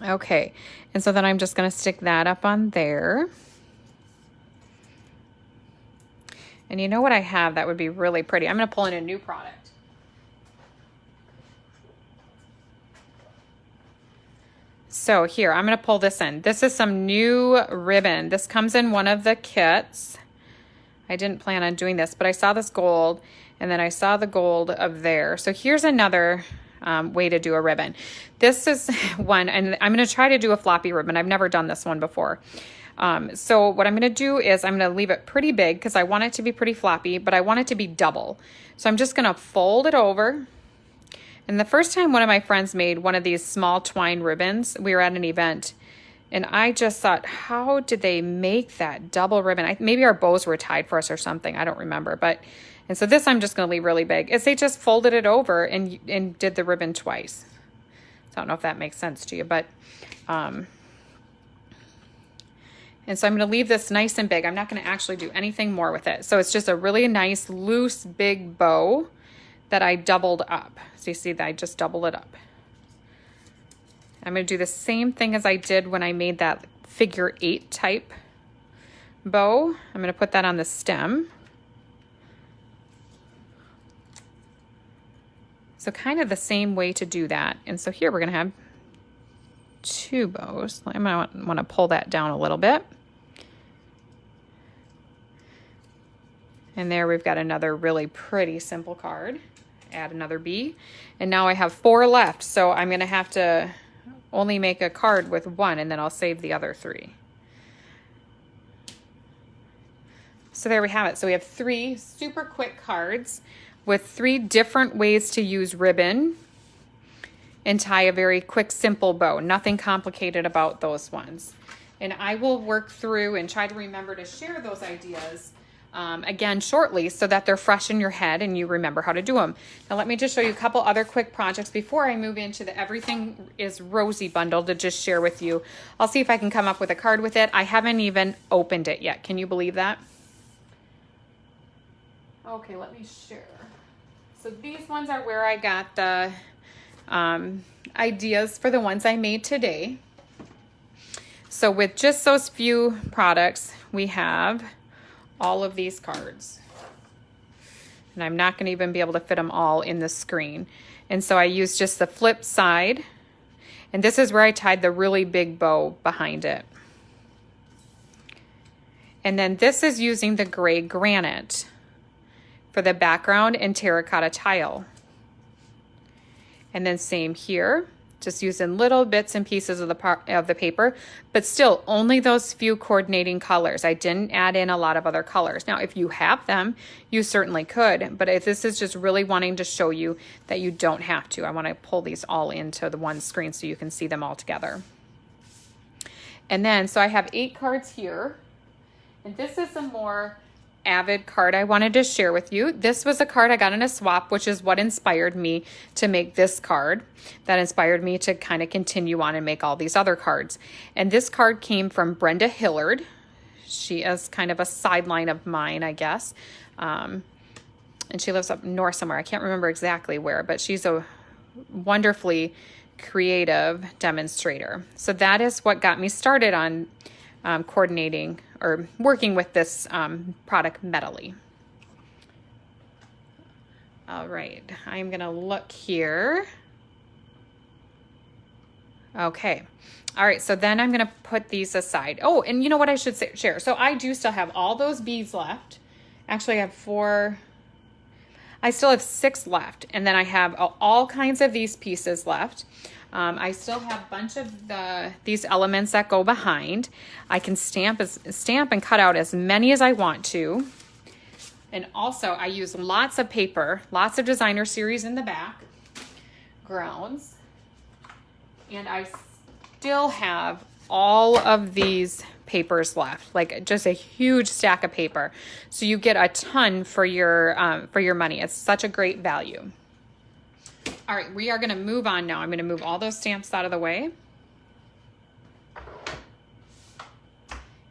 Speaker 1: Okay, and so then I'm just going to stick that up on there. And you know what I have that would be really pretty? I'm going to pull in a new product. So here, I'm going to pull this in. This is some new ribbon. This comes in one of the kits. I didn't plan on doing this, but I saw this gold, and then I saw the gold of there. So here's another way to do a ribbon. This is one, and I'm going to try to do a floppy ribbon. I've never done this one before. So what I'm going to do is I'm going to leave it pretty big because I want it to be pretty floppy, but I want it to be double. So I'm just going to fold it over. And the first time one of my friends made one of these small twine ribbons, we were at an event, and I just thought, how did they make that double ribbon? Maybe our bows were tied for us or something. I don't remember. And so this I'm just going to leave really big. Is they just folded it over and did the ribbon twice. So I don't know if that makes sense to you, but and so I'm going to leave this nice and big. I'm not going to actually do anything more with it. So it's just a really nice, loose, big bow that I doubled up. So you see that I just doubled it up. I'm going to do the same thing as I did when I made that figure 8 type bow. I'm going to put that on the stem. So kind of the same way to do that. And so here we're going to have 2 bows. I might want to pull that down a little bit. And there we've got another really pretty simple card. Add another bee. And now I have 4 left. So I'm going to have to only make a card with 1, and then I'll save the other 3. So there we have it. So we have 3 super quick cards with 3 different ways to use ribbon and tie a very quick, simple bow. Nothing complicated about those ones. And I will work through and try to remember to share those ideas again shortly so that they're fresh in your head and you remember how to do them. Now let me just show you a couple other quick projects before I move into the Everything is Rosy bundle to just share with you. I'll see if I can come up with a card with it. I haven't even opened it yet. Can you believe that? Okay, let me share. So these ones are where I got the ideas for the ones I made today. So with just those few products, we have all of these cards. And I'm not going to even be able to fit them all in the screen. And so I used just the flip side. And this is where I tied the really big bow behind it. And then this is using the gray granite for the background and terracotta tile. And then same here, just using little bits and pieces of the paper, but still only those few coordinating colors. I didn't add in a lot of other colors. Now, if you have them, you certainly could, but if this is just really wanting to show you that you don't have to. I want to pull these all into the one screen so you can see them all together. And then, so I have 8 cards here, and this is a more avid card I wanted to share with you. This was a card I got in a swap, which is what inspired me to make this card. That inspired me to kind of continue on and make all these other cards. And this card came from Brenda Hillard. She is kind of a sideline of mine, I guess. And she lives up north somewhere. I can't remember exactly where, but she's a wonderfully creative demonstrator. So that is what got me started on coordinating or working with this product medley. All right, I'm gonna look here. Okay, all right, so then I'm gonna put these aside. Oh, and you know what I should share? So I do still have all those beads left. Actually, I have 4. I still have 6 left, and then I have all kinds of these pieces left. I still have a bunch of these elements that go behind. I can stamp and cut out as many as I want to. And also I use lots of paper, lots of designer series in the back, grounds. And I still have all of these papers left, like just a huge stack of paper. So you get a ton for your money. It's such a great value. All right, we are going to move on now. I'm going to move all those stamps out of the way.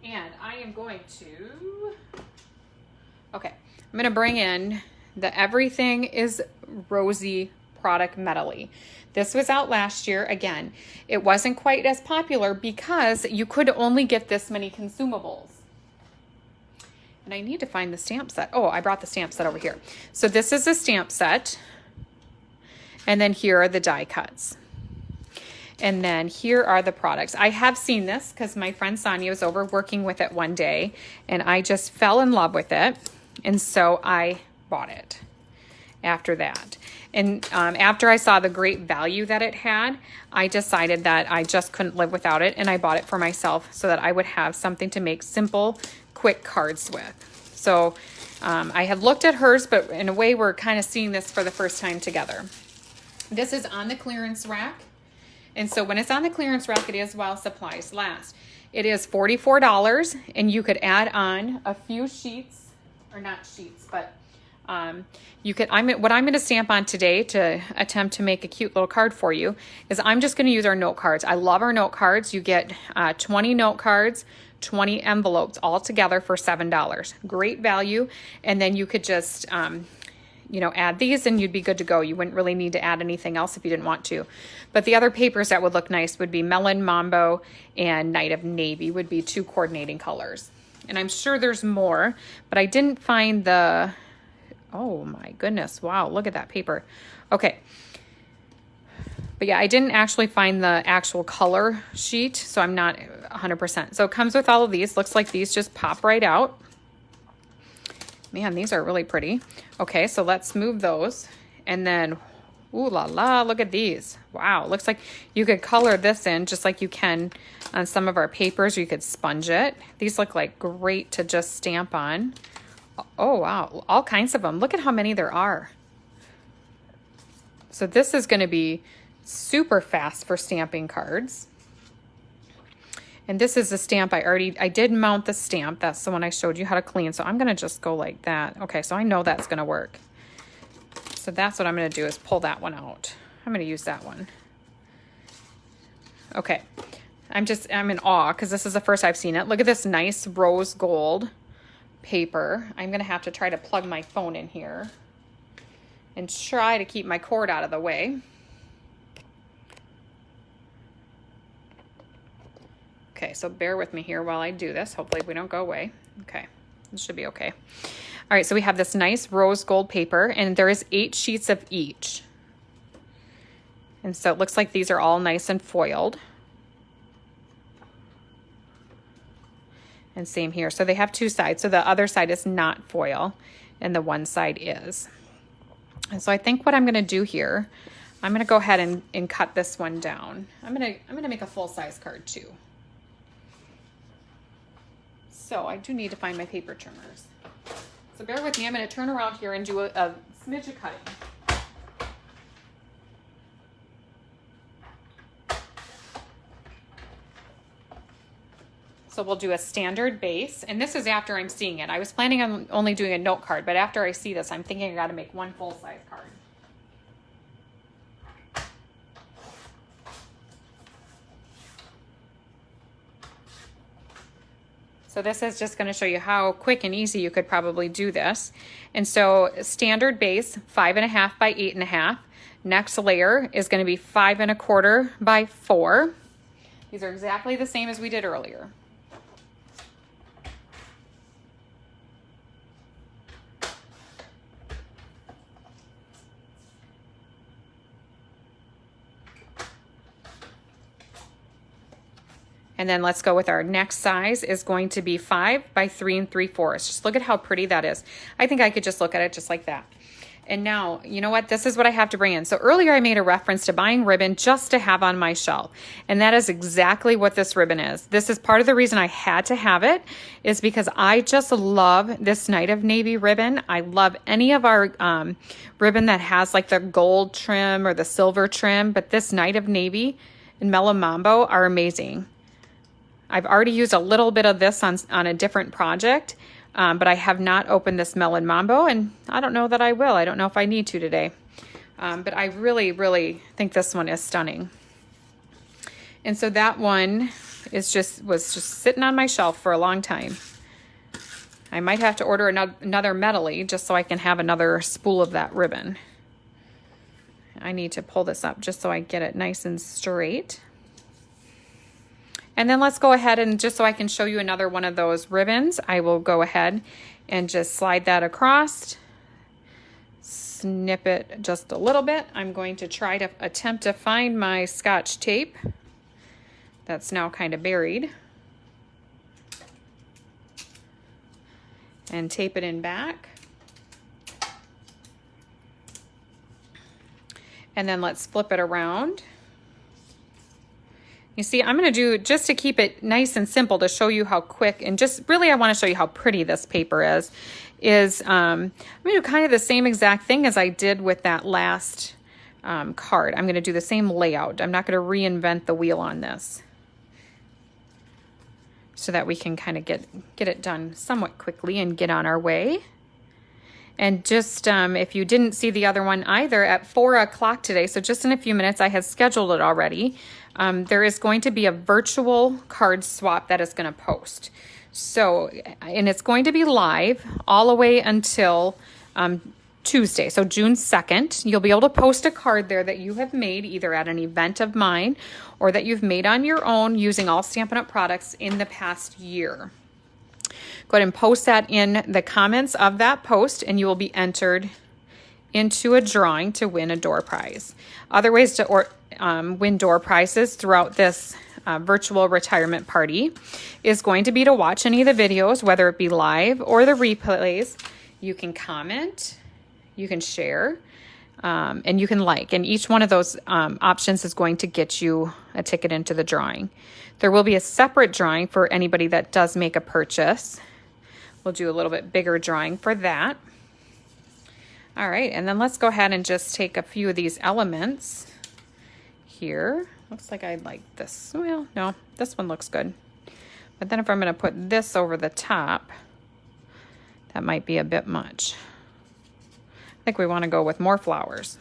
Speaker 1: And I am going to, okay, I'm going to bring in the Everything is Rosy Product Medley. This was out last year. Again, it wasn't quite as popular because you could only get this many consumables. And I need to find the stamp set. Oh, I brought the stamp set over here. So this is a stamp set. And then here are the die cuts. And then here are the products. I have seen this because my friend Sonia was over working with it one day and I just fell in love with it. And so I bought it after that. And after I saw the great value that it had, I decided that I just couldn't live without it. And I bought it for myself so that I would have something to make simple, quick cards with. So I had looked at hers, but in a way we're kind of seeing this for the first time together. This is on the clearance rack. And so when it's on the clearance rack, it is while supplies last. It is $44 and you could add on a few sheets, or not sheets, but you could, what I'm going to stamp on today to attempt to make a cute little card for you is I'm just going to use our note cards. I love our note cards. You get 20 note cards, 20 envelopes all together for $7. Great value. And then you could just, you know, add these and you'd be good to go. You wouldn't really need to add anything else if you didn't want to. But the other papers that would look nice would be Melon Mambo and Night of Navy would be 2 coordinating colors. And I'm sure there's more, but I didn't find the, oh my goodness, wow, look at that paper. Okay. But yeah, I didn't actually find the actual color sheet, so I'm not 100%. So it comes with all of these. Looks like these just pop right out. Man, these are really pretty. Okay, so let's move those. And then, ooh la la, look at these. Wow, looks like you could color this in just like you can on some of our papers, or you could sponge it. These look like great to just stamp on. Oh wow, all kinds of them. Look at how many there are. So this is gonna be super fast for stamping cards. And this is the stamp I did mount the stamp. That's the one I showed you how to clean. So I'm gonna just go like that. Okay, so I know that's gonna work. So that's what I'm gonna do is pull that one out. I'm gonna use that one. Okay, I'm in awe because this is the first I've seen it. Look at this nice rose gold paper. I'm gonna have to try to plug my phone in here and try to keep my cord out of the way. Okay, so bear with me here while I do this. Hopefully we don't go away. Okay, it should be okay. All right, so we have this nice rose gold paper, and there is 8 sheets of each. And so it looks like these are all nice and foiled. And same here. So they have 2 sides. So the other side is not foil and the one side is. And so I think what I'm going to do here, I'm going to go ahead and cut this one down. I'm going to make a full-size card too. So I do need to find my paper trimmers. So bear with me. I'm going to turn around here and do a smidge of cutting. So we'll do a standard base, and this is after I'm seeing it. I was planning on only doing a note card, but after I see this, I'm thinking I got to make one full-size card. So this is just going to show you how quick and easy you could probably do this. And so standard base, 5.5 by 8.5. Next layer is going to be 5.25 by 4. These are exactly the same as we did earlier. And then let's go with our next size is going to be 5 by 3 3/4. Just look at how pretty that is. I think I could just look at it just like that. And now, you know what? This is what I have to bring in. So earlier I made a reference to buying ribbon just to have on my shelf. And that is exactly what this ribbon is. This is part of the reason I had to have it, is because I just love this Night of Navy ribbon. I love any of our ribbon that has like the gold trim or the silver trim, but this Night of Navy and Mellow Mambo are amazing. I've already used a little bit of this on a different project, but I have not opened this Melon Mambo, and I don't know that I will. I don't know if I need to today. But I really, really think this one is stunning. And so that one was just sitting on my shelf for a long time. I might have to order another Medley just so I can have another spool of that ribbon. I need to pull this up just so I get it nice and straight. And then let's go ahead and just so I can show you another one of those ribbons, I will go ahead and just slide that across, snip it just a little bit. I'm going to try to attempt to find my Scotch tape that's now kind of buried and tape it in back. And then let's flip it around. You see, I'm going to do, just to keep it nice and simple to show you how quick, and just really I want to show you how pretty this paper is I'm going to do kind of the same exact thing as I did with that last card. I'm going to do the same layout. I'm not going to reinvent the wheel on this, so that we can kind of get it done somewhat quickly and get on our way. And just if you didn't see the other one either, at 4 o'clock today, so just in a few minutes, I had scheduled it already. There is going to be a virtual card swap that is going to post. So, and it's going to be live all the way until Tuesday, so June 2nd. You'll be able to post a card there that you have made either at an event of mine or that you've made on your own using all Stampin' Up! Products in the past year. Go ahead and post that in the comments of that post, and you will be entered into a drawing to win a door prize. Other ways to win door prizes throughout this virtual retirement party is going to be to watch any of the videos, whether it be live or the replays. You can comment, you can share, and you can like. And each one of those options is going to get you a ticket into the drawing. There will be a separate drawing for anybody that does make a purchase. We'll do a little bit bigger drawing for that. All right, and then let's go ahead and just take a few of these elements here. Looks like I like this. Well, no, this one looks good. But then if I'm going to put this over the top, that might be a bit much. I think we want to go with more flowers.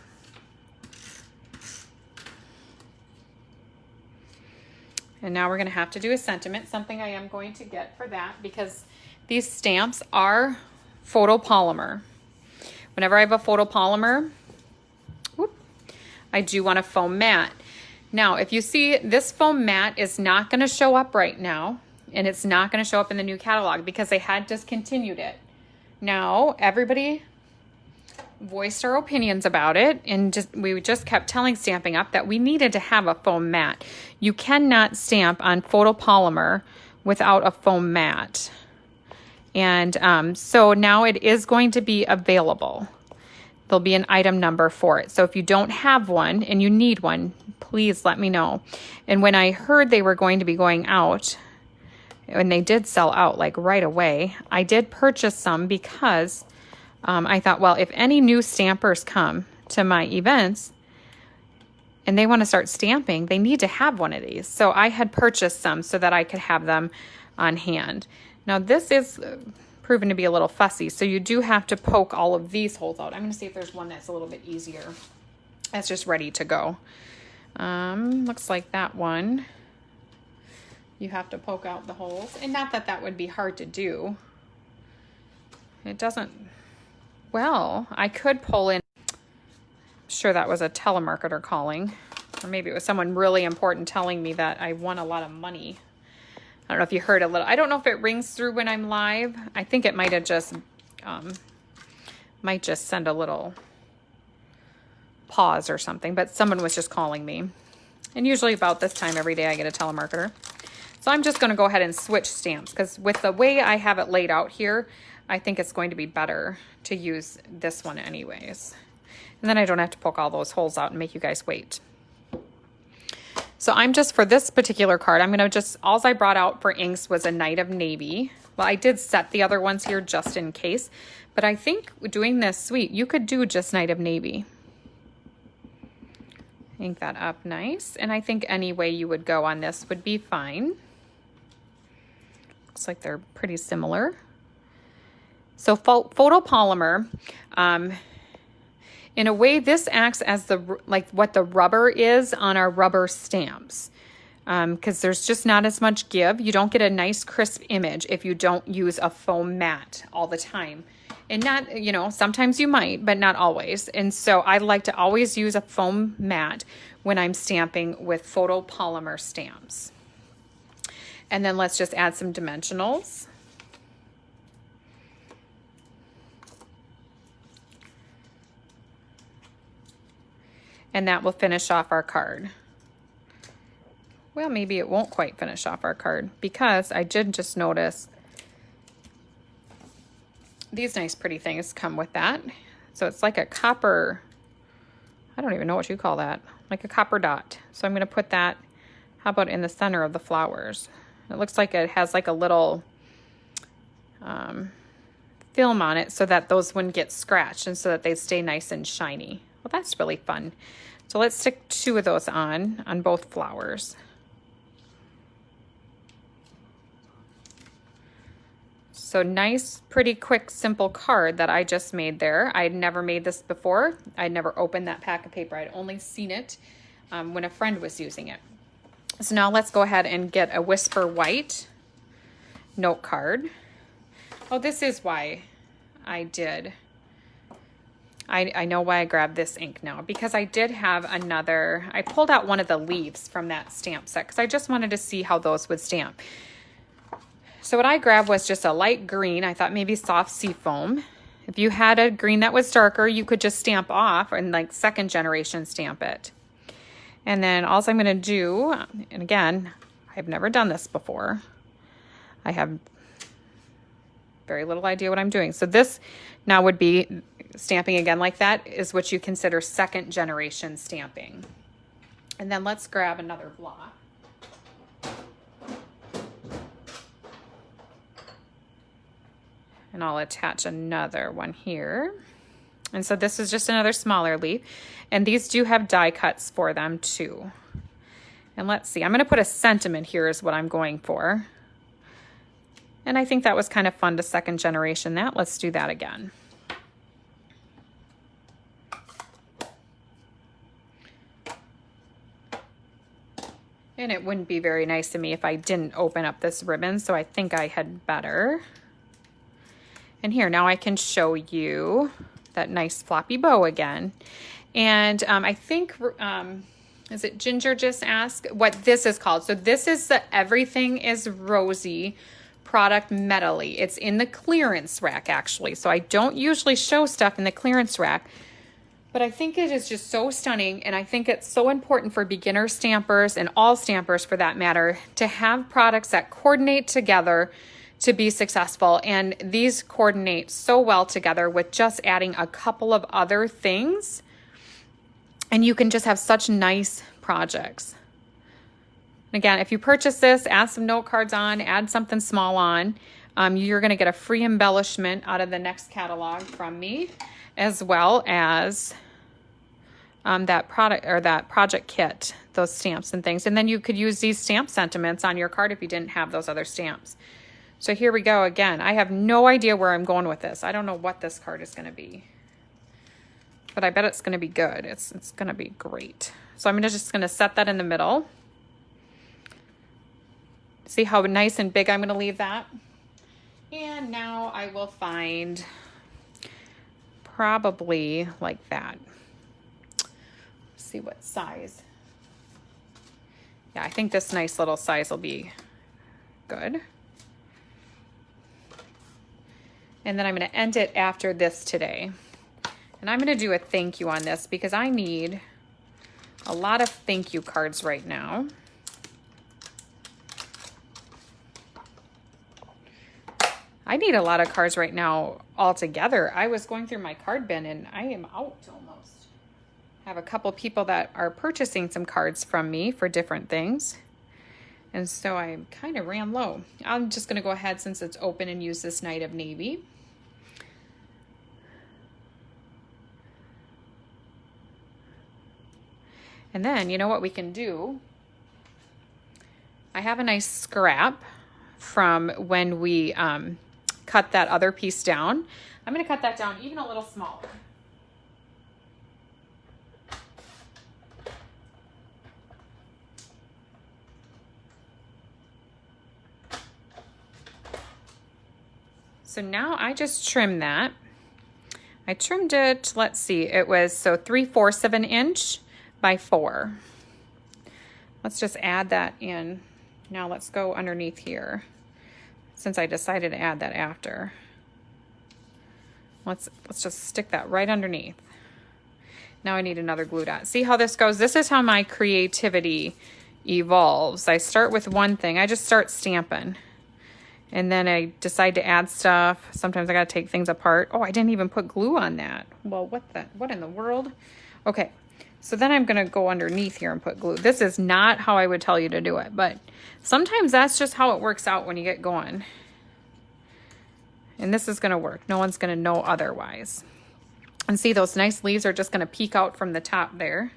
Speaker 1: And now we're going to have to do a sentiment, something I am going to get for that, because these stamps are photopolymer. Whenever I have a photopolymer, I do want a foam mat. Now, if you see, this foam mat is not going to show up right now. and it's not going to show up in the new catalog because they had discontinued it. Now, everybody voiced our opinions about it, and we just kept telling Stampin' Up! That we needed to have a foam mat. You cannot stamp on photopolymer without a foam mat. And so now it is going to be available. There'll be an item number for it. So if you don't have one and you need one, please let me know. And when I heard they were going to be going out, and they did sell out like right away, I did purchase some because I thought, well, if any new stampers come to my events and they want to start stamping, they need to have one of these. So I had purchased some so that I could have them on hand. Now this is proven to be a little fussy, so you do have to poke all of these holes out. I'm going to see if there's one that's a little bit easier. That's just ready to go. Looks like that one. You have to poke out the holes, and not that that would be hard to do. It doesn't, well, I could pull in, I'm sure that was a telemarketer calling, or maybe it was someone really important telling me that I won a lot of money. I don't know if you heard a little, I don't know if it rings through when I'm live. I think it might have just, might just send a little pause or something, but someone was just calling me. And usually about this time every day I get a telemarketer. So I'm just going to go ahead and switch stamps because with the way I have it laid out here, I think it's going to be better to use this one anyways. And then I don't have to poke all those holes out and make you guys wait. So I'm just, for this particular card, I'm going to just, all I brought out for inks was a Night of Navy. Well, I did set the other ones here just in case, but I think doing this suite, you could do just Night of Navy. Ink that up nice. And I think any way you would go on this would be fine. Looks like they're pretty similar. So photopolymer, in a way, this acts as the like what the rubber is on our rubber stamps, because there's just not as much give. You don't get a nice crisp image if you don't use a foam mat all the time. And not, you know, sometimes you might, but not always. And so I like to always use a foam mat when I'm stamping with photopolymer stamps. And then let's just add some dimensionals. And that will finish off our card. Well, maybe it won't quite finish off our card because I did just notice these nice pretty things come with that. So it's like a copper, I don't even know what you call that, like a copper dot. So I'm going to put that, how about in the center of the flowers? It looks like it has like a little film on it so that those wouldn't get scratched and so that they stay nice and shiny. Well, that's really fun. So let's stick 2 of those on both flowers. So nice, pretty quick, simple card that I just made there. I had never made this before. I'd never opened that pack of paper. I'd only seen it when a friend was using it. So now let's go ahead and get a Whisper White note card. Oh, this is why I did. I know why I grabbed this ink now, because I did have another, I pulled out one of the leaves from that stamp set because I just wanted to see how those would stamp. So what I grabbed was just a light green. I thought maybe soft seafoam. If you had a green that was darker, you could just stamp off and like 2nd generation stamp it. And then all I'm going to do, and again, I've never done this before. I have very little idea what I'm doing. So this now would be stamping again like that is what you consider 2nd generation stamping. And then let's grab another block. And I'll attach another one here. And so this is just another smaller leaf. And these do have die cuts for them too. And let's see, I'm going to put a sentiment here is what I'm going for. And I think that was kind of fun to 2nd generation that. Let's do that again. And it wouldn't be very nice of me if I didn't open up this ribbon, so I think I had better. And here, now I can show you that nice floppy bow again. And I think Is it Ginger just asked what this is called? So this is the Everything is Rosy Product Medley. It's in the clearance rack actually. So I don't usually show stuff in the clearance rack, but I think it is just so stunning, and I think it's so important for beginner stampers and all stampers for that matter to have products that coordinate together to be successful. And these coordinate so well together with just adding a couple of other things, and you can just have such nice projects. Again, if you purchase this, add some note cards on, add something small on, you're going to get a free embellishment out of the next catalog from me, as well as that product or that project kit, those stamps and things. And then you could use these stamp sentiments on your card if you didn't have those other stamps. So here we go again. I have no idea where I'm going with this. I don't know what this card is going to be, but I bet it's going to be good. It's going to be great. So I'm just going to set that in the middle. See how nice and big I'm going to leave that. And now I will find probably like that. Let's see what size. Yeah, I think this nice little size will be good. And then I'm going to end it after this today. And I'm going to do a thank you on this because I need a lot of thank you cards right now. I need a lot of cards right now altogether. I was going through my card bin and I am out almost. I have a couple people that are purchasing some cards from me for different things. And so I kind of ran low. I'm just going to go ahead since it's open and use this Night of Navy. And then, you know what we can do? I have a nice scrap from when we cut that other piece down. I'm going to cut that down even a little smaller. So now I just trimmed that. I trimmed it, let's see, it was so 3/4 of an inch by 4. Let's just add that in. Now let's go underneath here, since I decided to add that after. Let's just stick that right underneath. Now I need another glue dot. See how this goes? This is how my creativity evolves. I start with one thing. I just start stamping. And then I decide to add stuff. Sometimes I gotta take things apart. Oh, I didn't even put glue on that. Well, what in the world? Okay, so then I'm gonna go underneath here and put glue. This is not how I would tell you to do it, but sometimes that's just how it works out when you get going. And this is gonna work. No one's gonna know otherwise. And see, those nice leaves are just gonna peek out from the top there.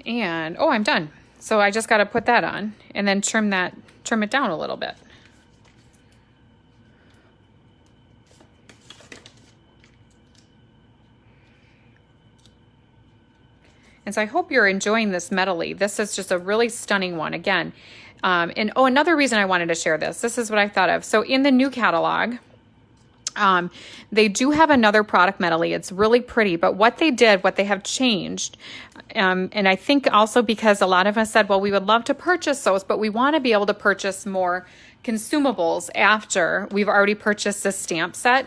Speaker 1: And, oh, I'm done. So I just gotta put that on and then trim it down a little bit. And so I hope you're enjoying this medley. This is just a really stunning one. Again, and oh, another reason I wanted to share this. This is what I thought of. So in the new catalog, they do have another product medley. It's really pretty, but what they have changed, and I think also because a lot of us said, well, we would love to purchase those, but we want to be able to purchase more consumables after we've already purchased this stamp set.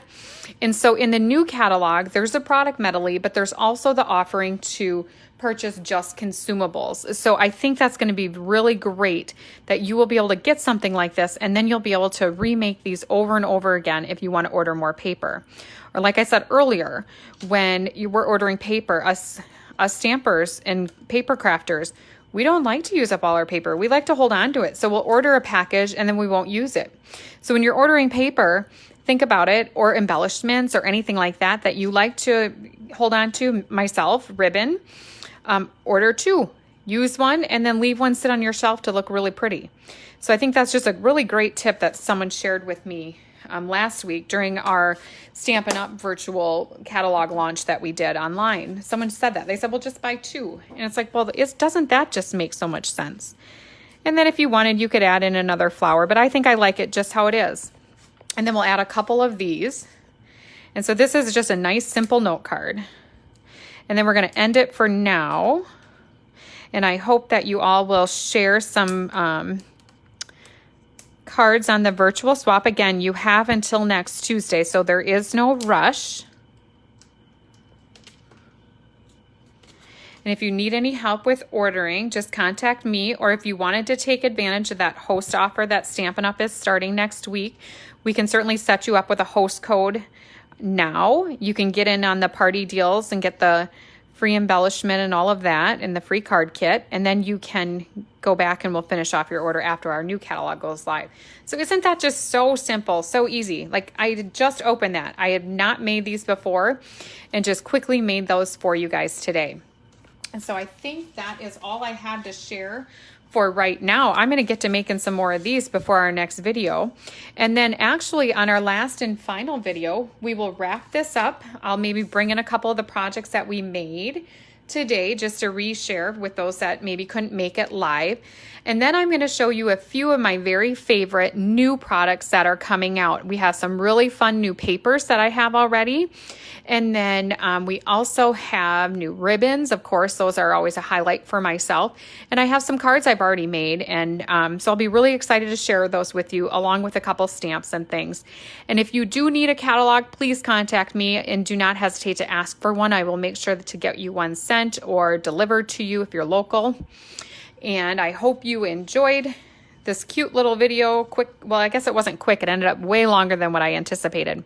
Speaker 1: And so in the new catalog, there's a product medley, but there's also the offering to purchase just consumables. So I think that's going to be really great that you will be able to get something like this, and then you'll be able to remake these over and over again if you want to order more paper. Or like I said earlier, when you were ordering paper, us stampers and paper crafters, we don't like to use up all our paper. We like to hold on to it. So we'll order a package and then we won't use it. So when you're ordering paper, think about it, or embellishments or anything like that that you like to hold on to. Myself, ribbon, order 2, use one, and then leave one sit on your shelf to look really pretty. So I think that's just a really great tip that someone shared with me last week during our Stampin' Up virtual catalog launch that we did online. Someone said that. They said, well, just buy 2. And it's like, well, doesn't that just make so much sense? And then if you wanted, you could add in another flower, but I think I like it just how it is. And then we'll add a couple of these. And so this is just a nice simple note card. And then we're going to end it for now. And I hope that you all will share some cards on the virtual swap. Again, you have until next Tuesday, so there is no rush. And if you need any help with ordering, just contact me. Or if you wanted to take advantage of that host offer that Stampin' Up! Is starting next week, we can certainly set you up with a host code now. You can get in on the party deals and get the free embellishment and all of that and the free card kit. And then you can go back and we'll finish off your order after our new catalog goes live. So isn't that just so simple, so easy? Like, I just opened that. I have not made these before and just quickly made those for you guys today. And so I think that is all I had to share for right now. I'm going to get to making some more of these before our next video. And then actually on our last and final video, we will wrap this up. I'll maybe bring in a couple of the projects that we made today just to reshare with those that maybe couldn't make it live. And then I'm going to show you a few of my very favorite new products that are coming out. We have some really fun new papers that I have already. And then we also have new ribbons. Of course, those are always a highlight for myself. And I have some cards I've already made. And so I'll be really excited to share those with you along with a couple stamps and things. And if you do need a catalog, please contact me and do not hesitate to ask for one. I will make sure to get you one sent or delivered to you if you're local. And I hope you enjoyed this cute little video. Quick, well, I guess it wasn't quick. It ended up way longer than what I anticipated.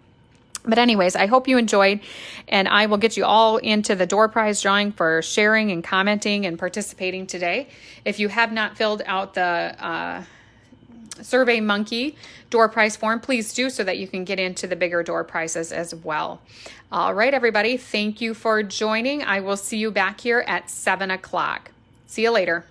Speaker 1: But anyways, I hope you enjoyed, and I will get you all into the door prize drawing for sharing and commenting and participating today. If you have not filled out the Survey Monkey door prize form, please do so that you can get into the bigger door prizes as well. All right, everybody, thank you for joining. I will see you back here at 7 o'clock. See you later.